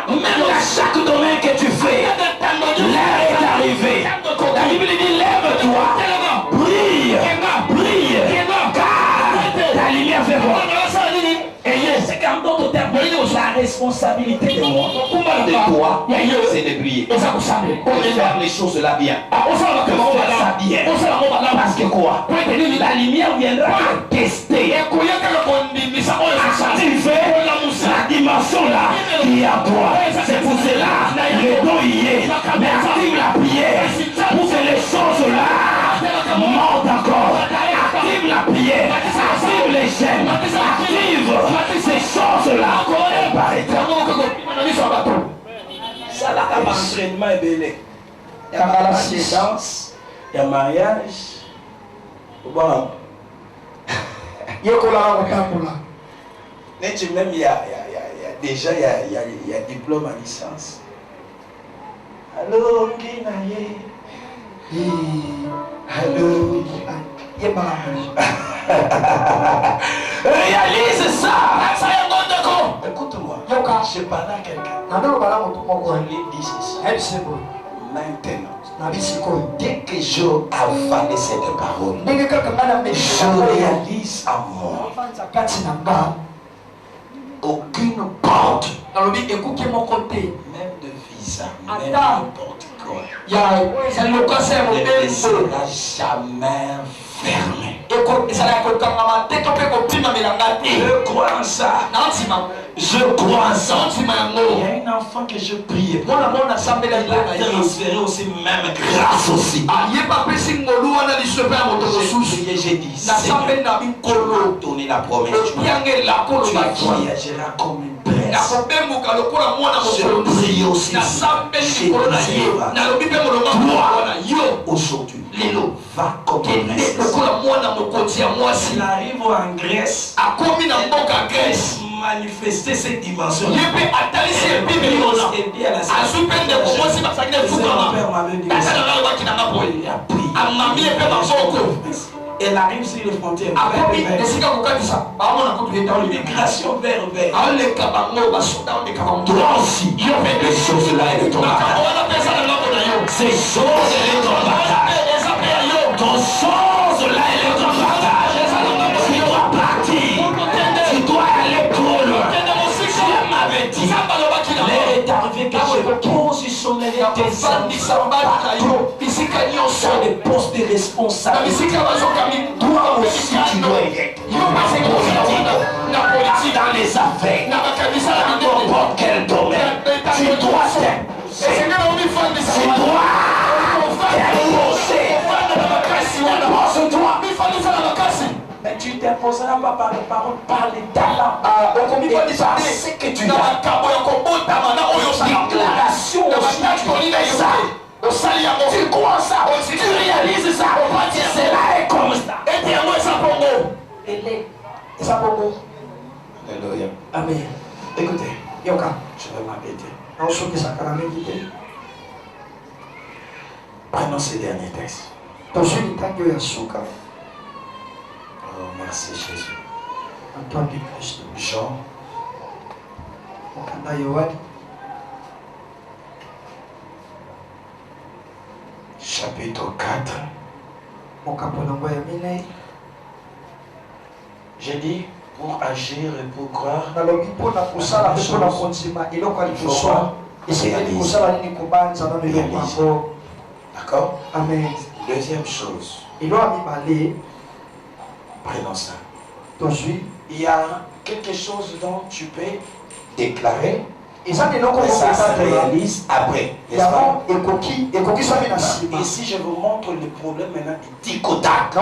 Même à chaque domaine que tu fais, l'heure est arrivée. La Bible dit lève-toi, brille, brille, car la lumière fait voir. Et c'est qu'en d'autres termes, la responsabilité de moi, de toi, c'est de briller. De faire les choses là bien. De faire ça bien. Parce que quoi? La lumière viendra tester. Activer la dimension là qui est à toi. C'est pour cela le don y est. Mais active la prière pour que les choses là montent encore. Active la prière, active les chaînes, active ces choses là. Ça là, l'entraînement est belé. Il y a la danse, il y a mariage. Bon. Mais même il y a déjà il y a diplôme à licence. Allô, Guinaye. Allô. Réalise ça. Écoute-moi. Je parle à quelqu'un. Je lui dis ceci. Maintenant, dès que je avale cette parole, je réalise à moi aucune porte, même de visa, même n'importe quoi, ne sera jamais fermé. Je crois en ça. Je crois en ça. Il y a un enfant que je prie. Il a transféré aussi même grâce aussi. J'ai dit, Seigneur, tu m'as donné la promesse. Tu voyageras comme une presse. Je prie aussi. Toi, aujourd'hui, va comme une presse. S'il arrive en Grèce, manifester cette dimension. Elle arrive sur les frontières. L'immigration vers. Toi aussi, les choses là et de ton bagage. Ces choses et de ton bagage. Ton chose là et de ton bagage. Tu dois partir. Tu dois aller trop loin. Dieu m'avait dit. L'heure est arrivée que je positionnerai tes amis sur des postes de responsabilité. Toi aussi tu dois y être. Dans les affaires, dans n'importe quel domaine, tu dois t'imposer. Tu dois t'imposer. Impose-toi. Mais tu t'imposeras pas par les paroles, par les talents. Et par ce que tu as. Déclaration aussi, tu fais ça. Tu crois ça, tu réalises ça. Cela est comme Prenons ce dernier texte. Oh, merci Jésus. Jean. Chapitre 4. J'ai dit pour agir et pour croire. D'accord? Amen. Deuxième chose. Prenons ça. Il y a quelque chose dont tu peux déclarer. Et ça se réalise après. Et si je vous montre le problème maintenant du tic au tac.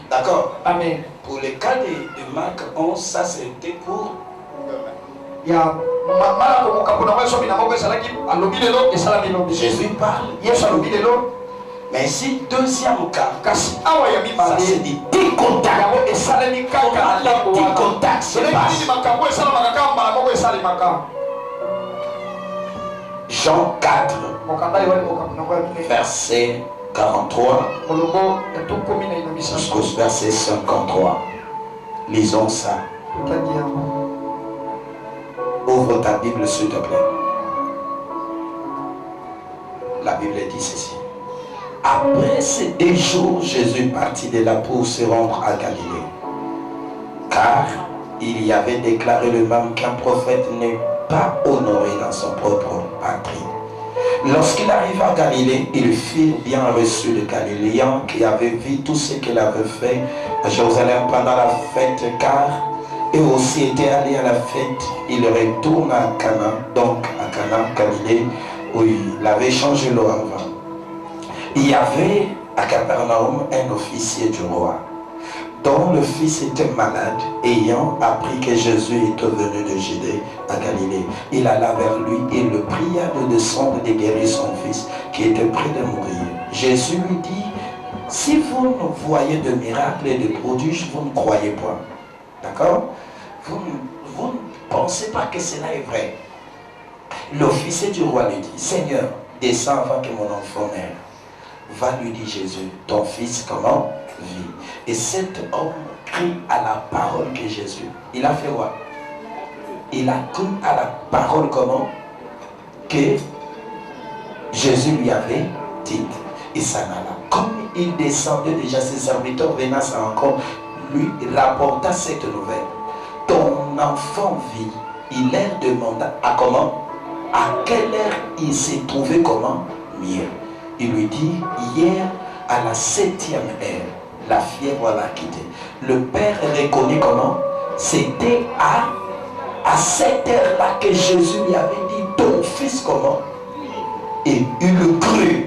D'accord. Amen. Pour le cas de Marc 11, ça c'était pour. Jésus parle. Mais si deuxième cas, ça se dit tic au tac. Comment le tic au tac se passe? Jean 4, verset 43 jusqu'au verset 53. Lisons ça. Ouvre ta Bible s'il te plaît. La Bible dit ceci. Après ces 2 jours, Jésus partit de là pour se rendre à Galilée. Car il y avait déclaré lui-même qu'un prophète n'est pas honoré dans son propre patrie. Lorsqu'il arriva à Galilée, il fut bien reçu de Galiléens qui avaient vu tout ce qu'il avait fait à Jérusalem pendant la fête, car eux aussi étaient allés à la fête. Il retourne à Cana, donc à Cana, Galilée, où il avait changé leur vin. Il y avait à Capernaum un officier du roi, dont le fils était malade. Ayant appris que Jésus était venu de Judée à Galilée, il alla vers lui et le pria de descendre et guérir son fils qui était près de mourir. Jésus lui dit, si vous ne voyez de miracles et de prodiges, vous ne croyez pas. D'accord? Vous ne pensez pas que cela est vrai. L'officier du roi lui dit, Seigneur, descends avant que mon enfant meure. Va, lui dit Jésus, ton fils comment vit? Et cet homme crie à la parole que Jésus. Il a fait quoi? Il a cru à la parole comment? Que Jésus lui avait dit. Et ça n'alla. Comme il descendait déjà, ses serviteurs venaient à sa rencontre, lui rapporta cette nouvelle. Ton enfant vit. Il leur demanda à comment? À quelle heure il s'est trouvé comment? Mieux. Il lui dit, hier à la 7e heure, la fièvre l'a quitté. Le père reconnaît comment? C'était à cette heure-là que Jésus lui avait dit, ton fils comment? Et il le crut.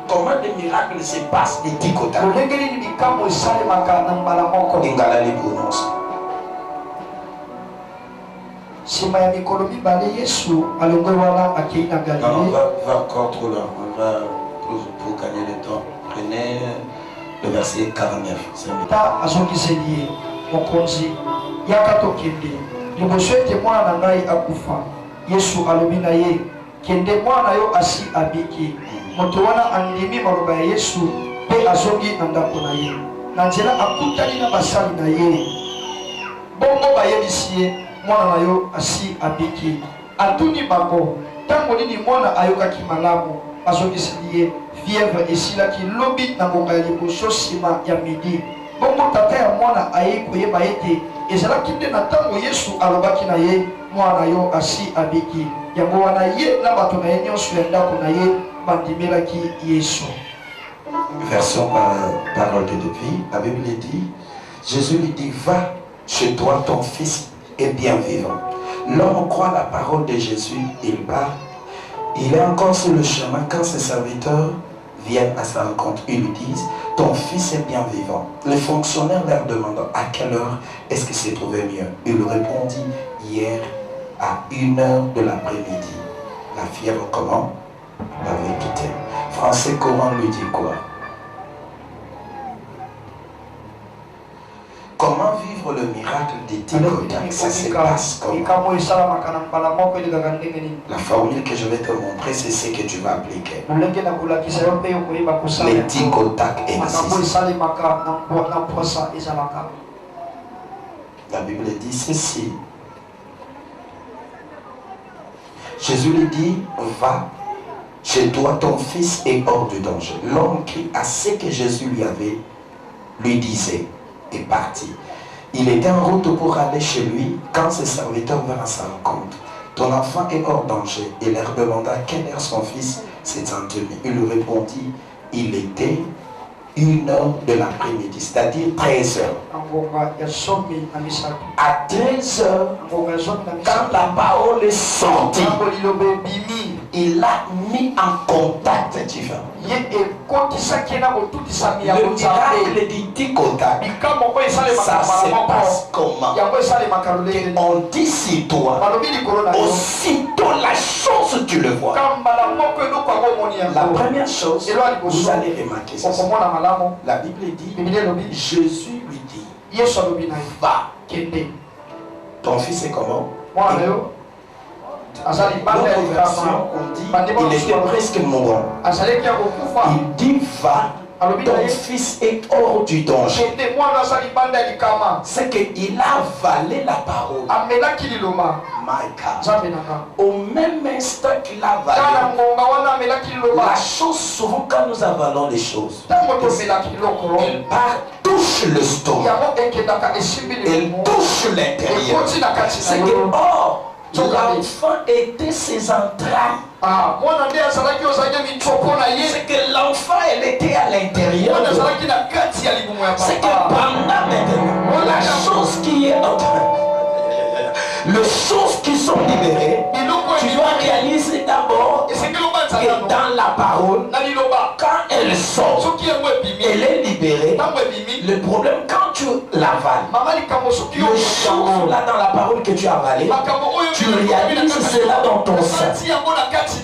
Comment des miracles se passent des Tikota? Ingala les prononce. Si Miami Colombie balé Yesu, alors voilà à qui n'a gagné. Non, on va encore trop loin. On va pour gagner le temps. Prenez le verset 49. Ta azokiseliye mokonzi yakato kende. Liboso ete mwana na ngai akufa. Yesu alobi na ye kende mwana yo asi abiki. Moto wana andimi maloba ya Yesu pe azongi na ndako na ye. Na nzela akutani na basali na ye. Bongo bayebisi ye mwana na yo asi abiki. Atuni bango tango nini mwana ayokaki malamu azongiseli ye fièvre esilaki lobi na ngonga ya liboso nsima ya midi. Bongo tata ya mwana aye koyeba ete ezalaki nde na ntango Yesu alobaki na ye mwana yo asi abiki. Yango wana ye na bato na ye nyonso ya ndako na ye bandimelaki Yesu. Version parole de depuis, la Bible dit, Jésus lui dit, va chez toi, ton fils est bien vivant. L'homme croit la parole de Jésus, il part. Il est encore sur le chemin quand ses serviteurs viennent à sa rencontre. Ils lui disent, ton fils est bien vivant. Le fonctionnaire leur demande à quelle heure est-ce qu'il s'est trouvé mieux. Il répondit, hier à 1h de l'après-midi. La fièvre comment? L'avait quitté. Français comment lui dit quoi? Comment vivre pour le miracle des Ticotac, ça se passe comment? La formule que je vais te montrer, c'est ce que tu vas appliquer. Les Ticotac existent. La Bible dit ceci. Jésus lui dit, va, chez toi ton fils est hors du danger. L'homme qui a ce que Jésus lui disait est parti. Il était en route pour aller chez lui quand ses serviteurs vinrent à sa rencontre. Ton enfant est hors danger. Il leur demanda quelle heure son fils s'est endormi. Il lui répondit, il était 1h de l'après-midi, c'est-à-dire 13h. À 13h, quand la parole est sortie, il a mis en contact divin. Le miracle du Ticotac, ça se passe comment? On dit sur toi, aussitôt la chose tu le vois. La première chose, vous allez remarquer ça. La Bible dit, Jésus lui dit, va. Ton fils est comment? Dans notre version, on dit, il était presque mourant. Il dit, va. Ton fils est hors du danger. C'est qu'il a avalé la parole. Au même instant qu'il a avalé la chose, souvent quand nous avalons les choses, elle part, touche le stomac, elle touche l'intérieur. C'est que, l'enfant était ses entrailles. C'est que l'enfant, elle était à l'intérieur. C'est que pendant maintenant, la chose qui est en train, les choses qui sont libérées, tu dois réaliser d'abord que dans la parole, quand elle sort, elle est libérée. Le problème, quand tu l'avales, les choses là dans la parole que tu as avalées, tu réalises cela dans ton sein,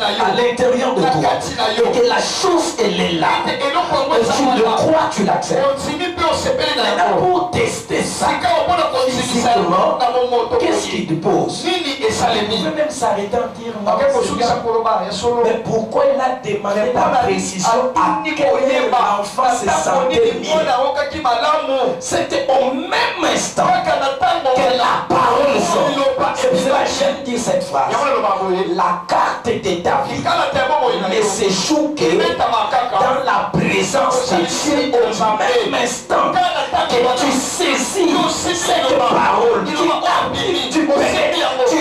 à l'intérieur de toi, et que la chose elle est là, et tu le crois, tu l'acceptes. Maintenant pour tester ça physiquement, qu'est-ce qui te pose? Il peut même s'arrêter en dire non, mais pourquoi il a demandé la précision à quel l'enfant se sentait mieux? C'était au même instant que la parole sort. C'est pour cela que j'aime dire cette phrase. La carte de ta vie ne se joue que dans la présence de Dieu au même instant que tu saisis cette parole qui t'habite, tu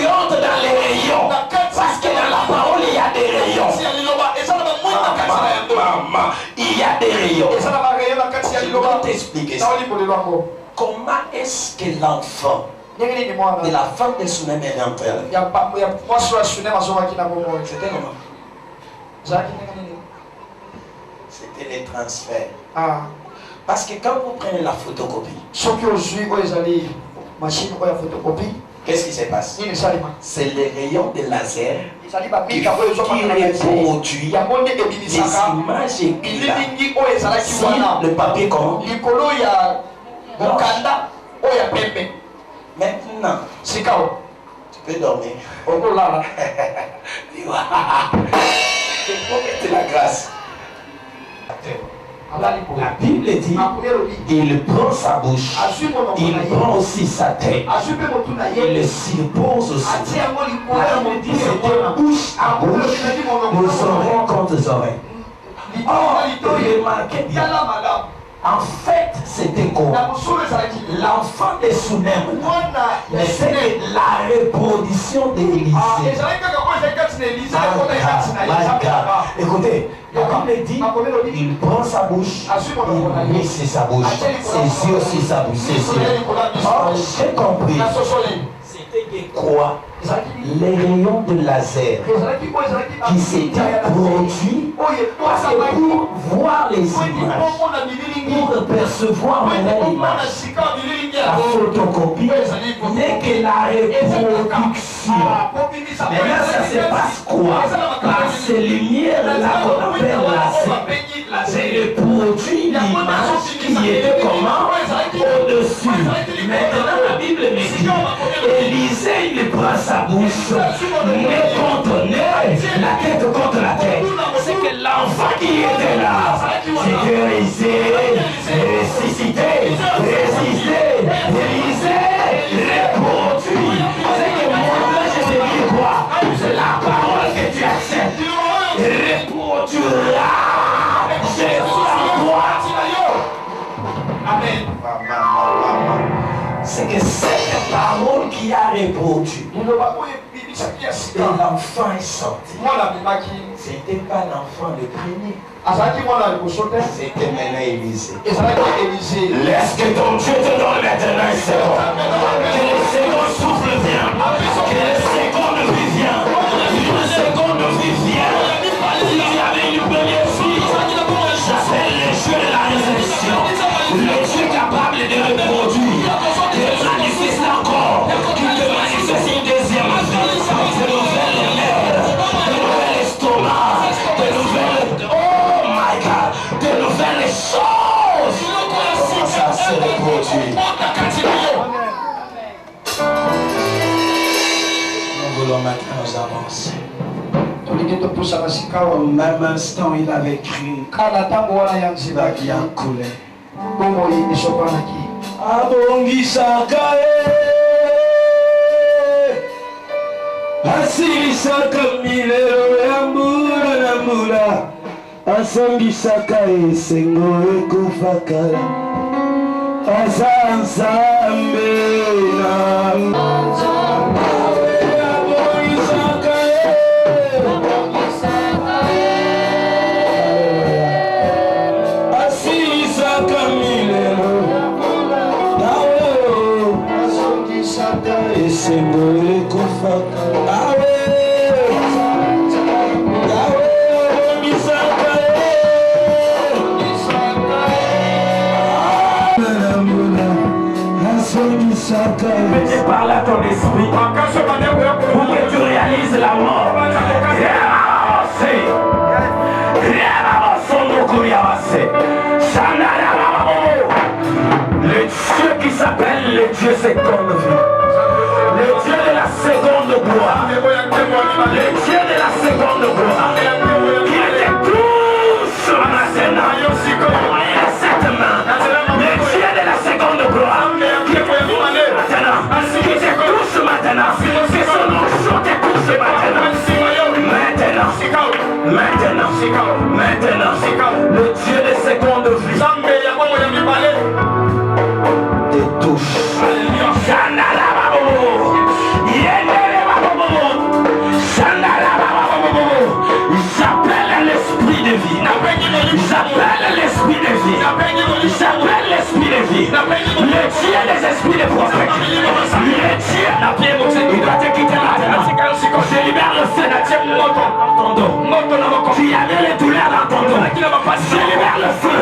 entres dans les rayons. Parce que dans la parole il y a des rayons. Maman, il y a des rayons. Je dois t'expliquer ça. Comment est-ce que l'enfant de la femme de Sunem est rentré là? C'était comment? C'était les transferts. Parce que quand vous prenez la photocopie, qu'est-ce qui se passe? C'est les rayons de laser qui reproduit les images écrites sur le papier comment? Maintenant, tu peux dormir. Il faut mettre la grâce. La Bible dit, il prend sa bouche, il prend aussi sa tête, il le suppose aussi. La Bible dit, c'était bouche à bouche, nos oreilles contre oreilles. Oh, remarquez bien. En fait, c'était quoi? L'enfant de Sunem n'était que la reproduction d'Élisée. Écoutez, la Bible dit, il prend sa bouche, il met sur sa bouche, ses yeux sur sa bouche, ses yeux. Oh, j'ai compris. C'était quoi? Les rayons de laser qui s'étaient produits parce que pour voir les images, pour percevoir maintenant l'image, la photocopie n'est que la reproduction. Maintenant ça se passe quoi? Par ces lumières-là qu'on appelle laser, c'est le produit d'image qui était comment? Au-dessus. Maintenant essaye de prendre sa bouche, nez contre nez, la tête contre la tête. C'est que l'enfant qui était là, c'est guérisé, ressuscité, résisté, réalisé, reproduit. C'est que moi, je te dis quoi? C'est la parole que tu acceptes. Reproduira. Jésus en toi. Amen. C'est que cette parole qui a répondu, et l'enfant est sorti. C'était pas l'enfant le premier. C'était maintenant Élisée. Laisse que ton Dieu te donne maintenant un second. Que le second souffle vient. Que le second vie vient. Une seconde vie vient. Si tu avais une première fille, j'appelle le Dieu de la résurrection. Le Dieu capable de reproduire. De manifester encore. Qui te manifeste une deuxième vie. De nouvelles lèvres. De nouvel estomac. De nouvelles... Oh my God. De nouvelles choses. Ça se reproduit. Nous voulons maintenant nous avancer. Au même instant, il avait crié. Qui a coulé. Abongisaka asilisaka milelo ya mbula na mbula asambisaka esengo ekufakala asa nzambe na Fais parler à ton esprit pour que tu réalises la mort. Le Dieu qui s'appelle le Dieu seconde vie. Le Dieu de la seconde gloire. Le Dieu de la seconde gloire. Qui te touche maintenant. Moyen cette main. Le Dieu de la seconde gloire. Qui te touche maintenant. Que son onction te touche maintenant. Maintenant. Le Dieu de seconde vie. Te touche. J'appelle l'esprit de vie. J'appelle l'esprit de vie. J'appelle l'esprit de vie. Le Dieu des esprits de prophète. Le Dieu. Il doit te quitter maintenant. Je libère le feu dans ton dos. Qui avait les douleurs dans ton dos. Je libère le feu.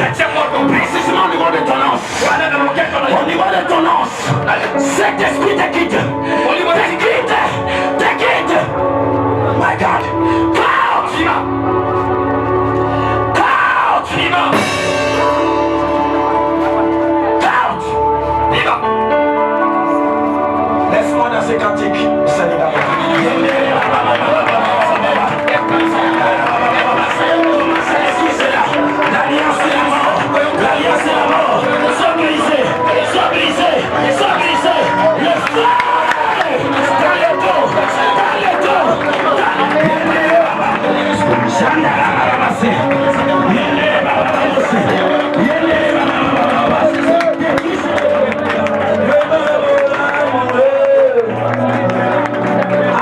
Précisément au niveau de ton anse. Au niveau de ton anse. Cet esprit te quitte. Te quitte. Te quitte. My God. Laisse-moi dans ces cantiques, Seigneur. L'alliance est la mort. L'alliance est la mort. Sois brisé. Sois brisé. Sois brisé. Le feu. Dans le dos. Dans le dos.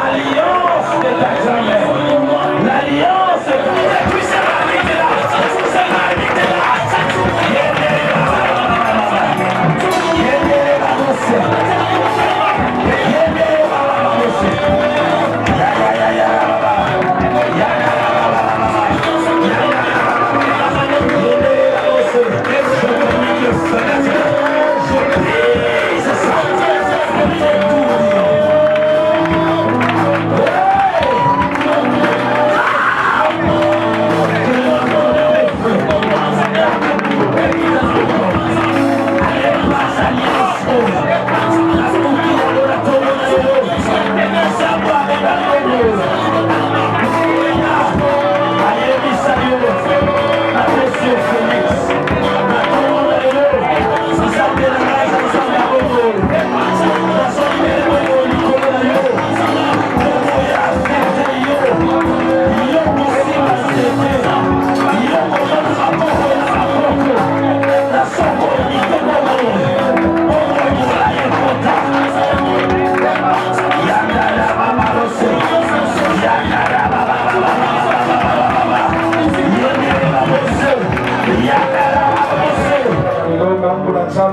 Alliance de ta jamais. L'alliance et puis c'est ma vie là. C'est ma vie là.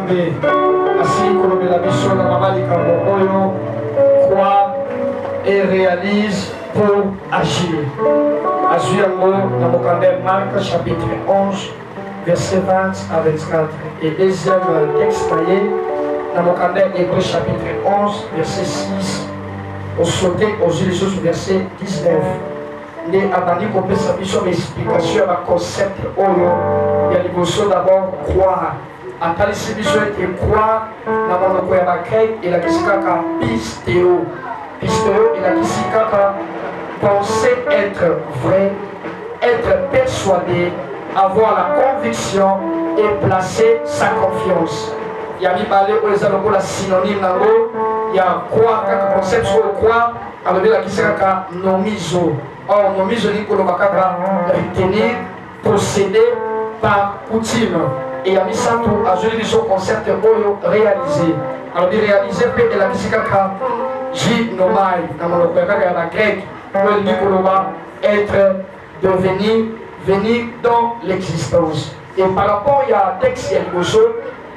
Nzambe asili kolobela biso na mama likambo oyo croit et réalise pour agir. Azui yango na mokanda Marc chapitre 11 verset 20 à 24 et deuxième texte na mokanda Hébreu chapitre 11 verset 6 au sauté aux yeux des verset 19. Nde abandi kopesa biso explication ya concept oyo ya liboso d'abord croire. Atalisi biso ete croire na monoko ya bagrec elakisi kaka pisteo. Pisteo elakisi kaka penser être vrai, être persuadé, avoir la conviction et placer sa confiance. Ya mibale oyo eza lokola synonyme nango ya croire kaka concept oyo croire alobi elakisi kaka nomizo. Or, nous misons retenir, procéder par coutume. Et à Misanto, à joli son concept réalisé. Alors, réaliser peut de la musique J nomai, dans mon opéra la grecque, pour Nicoloma, être, devenir, venir dans l'existence. Et par rapport à un texte, il y a une chose,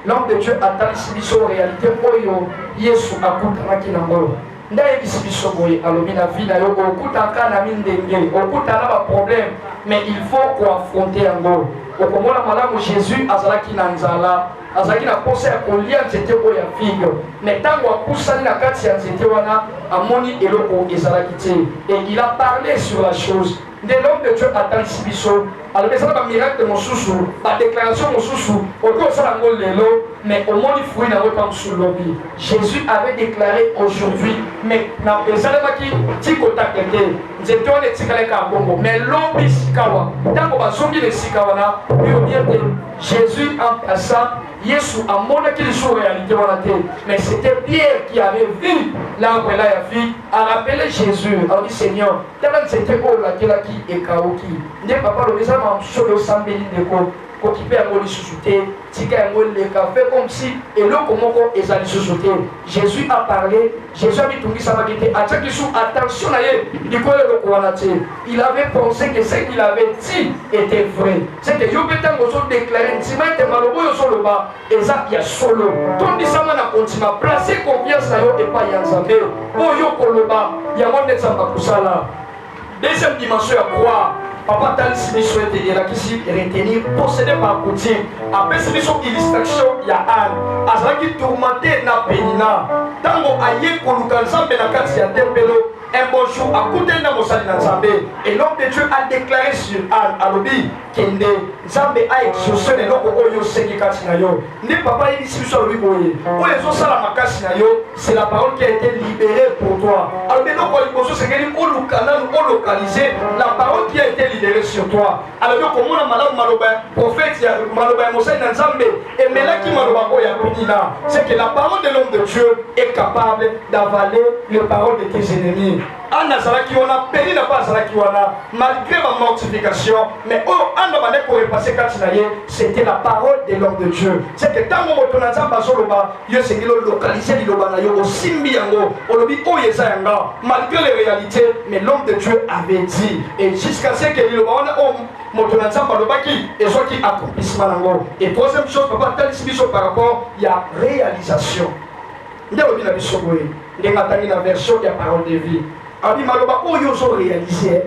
l'homme de Dieu a dans son réalité, Oyo, Yesu, Akutama Kinango. Ndayebisi biso boye alobi na vie na yo okutaka na mindenge okutana ba problème mais il faut affronter yango okomona malamu Jésus azalaki na nzala azalaki na posa ya kolia nzete oyo ya figue mais tango apusani na kati ya nzete wana amoni eloko ezalaki te et il a parlé sur la chose. De l'homme de Dieu attend ici biso alobi ezala ba miracle mosusu ba déclaration mosusu okoki osala ngo lelo mais omoni fruit na yo pamusu lobi. Jésus avait déclaré aujourd'hui mais na esalemaki tikotake te nzete wana etikalaka bongo mais lobi sikawa ntango bazongi na esika wana biobie te Jésus en passant Yesu amonaki liso réalité wana te mais c'était Pierre qui avait vu l'arbre là ya fille a rappelé Jésus a dit Seigneur tala nzete oyo lakelaki ekauki nde papa lobeza ma solo sambeli ndeko occupé à mon lisusuté, tika à mon café comme si et l'eau comme on est lisusuté. Jésus a parlé, Jésus a mis tout ça va quitter. À chaque jour, attention à lui, il avait pensé que ce qu'il avait dit était vrai. C'est que Yobetan a déclaré, si ma était malheureux sur le bas, et ça il y a solo. Tout dit ça m'a continué à placer confiance à eux et pas Yanzambe. Oh yo pour le bas, il y a mon exemple pour ça là. Deuxième dimension à croire. Papa Talisi Biso était là qui retenir, possédé par coutume. Après cette illustration, il y a Anne. Azaki tourmenté na penina. Tango aye koluka nzambe na kati ya tempelo. Un bon jour, à côté de Mosali Nzambe, et l'homme de Dieu a déclaré sur Anne, Alobi, Kende, Nzambe a exaucé les locaux Oyo Seki Katinayo. Ne papa il dit sur lui boye. Oyo Sala Makasinayo, c'est la parole qui a été libérée pour toi. Alors maintenant, quand il c'est qu'il faut localiser la parole qui a été libérée sur toi. Alors comment on a malade Maloba, prophète Maloba Mosali Nzambe, et Melaki Maloba Oya Pidina, c'est que la parole de l'homme de Dieu est capable d'avaler les paroles de tes ennemis. Anna Zalaki wana, Péri n'a pas Zalaki wana, malgré ma mortification, mais oh, Anna m'a dit pour repasser Katinaye, c'était la parole de l'homme de Dieu. C'est que tant que mon tonazan basoloba, yo c'est qu'il a localisé l'ilobanayo au Simbiango, au lobby o yezanga, malgré les réalités, mais l'homme de Dieu avait dit, et jusqu'à ce que l'ilobana mon tonazan balobaki, et soit qui accomplissement nango. Et troisième chose, papa, talisbiso par rapport, il y a réalisation. Il y a aussi la vision, il y a la version de la parole de vie. Abi maloba oyo zo réaliser,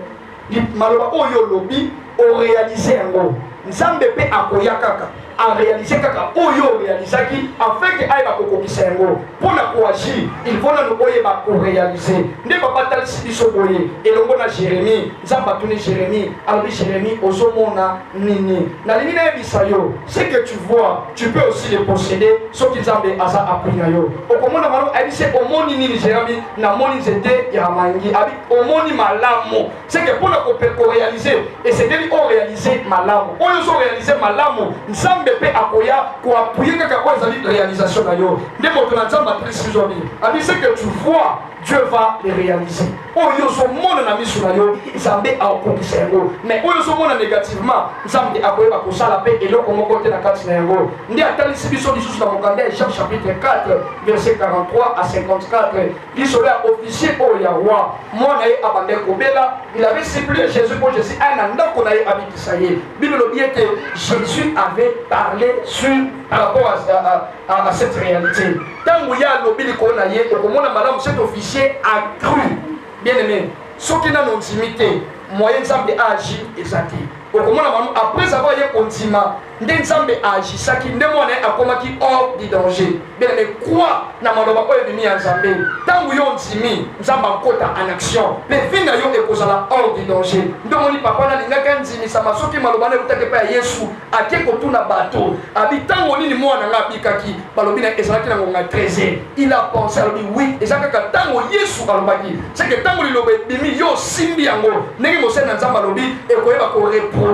maloba oyo lobi o réaliser ngo. Nzambe pe akoya kaka, a réaliser kaka oyo réalisaki afin que aïba kokokisa ngo. Pour la coagir, il faut nous oye ba ko réaliser. Ne papa talisi biso boye, elongo na Jérémie, Nzamba tuni Jérémie, albi Jérémie ozomona nini. Na lini na bisayo, ce que tu vois, tu peux aussi le posséder, ce qui Nzambe asa appris na yo. Okomona malo abise omoni nini Jérémie, na moni zete ya mangi, abi omoni malamu. C'est que pour la ko réaliser et c'est lui on réaliser malamu. Oyo so réaliser malamu, Nzambe pe akoya ko appuyer kaka ko ezali réalisation na yo. Nde moto na Nzamba trisi jodi. Abi c'est que tu vois Dieu va les réaliser. Oyo so mona na misu na yo, Nzambe akokisa yango. Mais oyo so mona négativement, Nzambe akoyeba kosala pe eloko moko te na kati na yango. Ndi atalisi biso lisusu na mokanda ya Jean chapitre 4 verset 43 à 54. Biso ya officier oyo ya roi, mwana ye abande kobela, il avait supplié Jésus pour Jésus un ndako na ye abikisa ye. Bible lobi ete Jésus avait parlé par rapport à cette réalité. Tant que ya lobi likolo na ye, okomona madame cet officier a cru. Bien aimé, ce qui n'a non intimité, moyen Nzambe a agi ezati. Après avoir eu condiment, Nzambe a agi, ça qui ne m'a akomaki hors du danger. Bien aimé, quoi na maloba oyo bimi ya Nzambe. Tant que yo ntimi, Nzambe akota en action. Mais vina yo ekozala hors du danger. Ndomoni papa na lingaka nzimi sama soki maloba na utake pa Yesu, ake kotuna bato. Abitango nini mwana nga bikaki, balobi na ezalaki na ngonga 13. Il a pensé à lui oui, ezalaka tango Yesu alobaki. C'est que tango lilobe bimi yo simbi yango. Ndenge mosena Nzambe alobi ekoyeba ko reproduire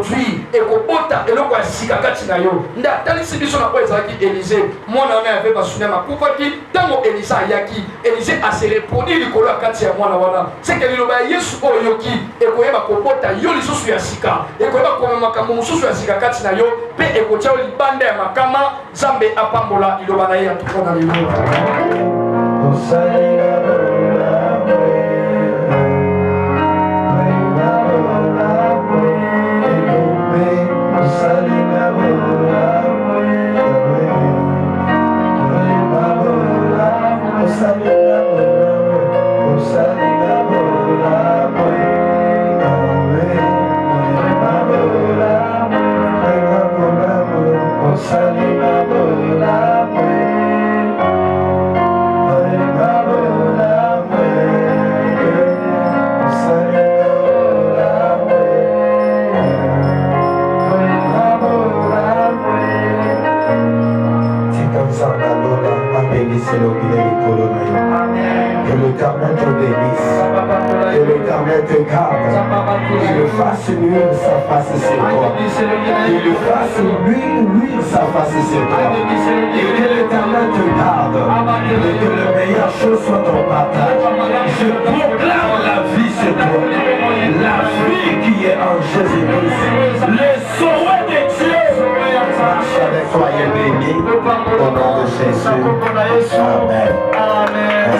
ekobota eloko ya sika kati na yo. Nda talisi biso na kwa ezalaki Élisée. Mwana wana avait basunya makufaki tango Élisa ayaki. Élisée a se reproduire likolo ya kati ya mwana wana. C'est que liloba Yesu oyoki ekoyeba kobota yo lisusu ya sika. Ekoyeba ko makambo mususu ya sika kati na yo pe ekotia libanda ya makama Nzambe apambola liloba na ye atukana lelo. Que l'Éternel te bénisse, que l'Éternel te garde, qu'il fasse luire sa face sur toi, qu'il fasse luire sa face sur toi, et que l'Éternel te garde, et que le meilleur chose soit ton partage. Je proclame la vie sur toi, la vie qui est en Jésus-Christ, le souhait de Dieu marche avec toi et béni, au nom de Jésus. Amen.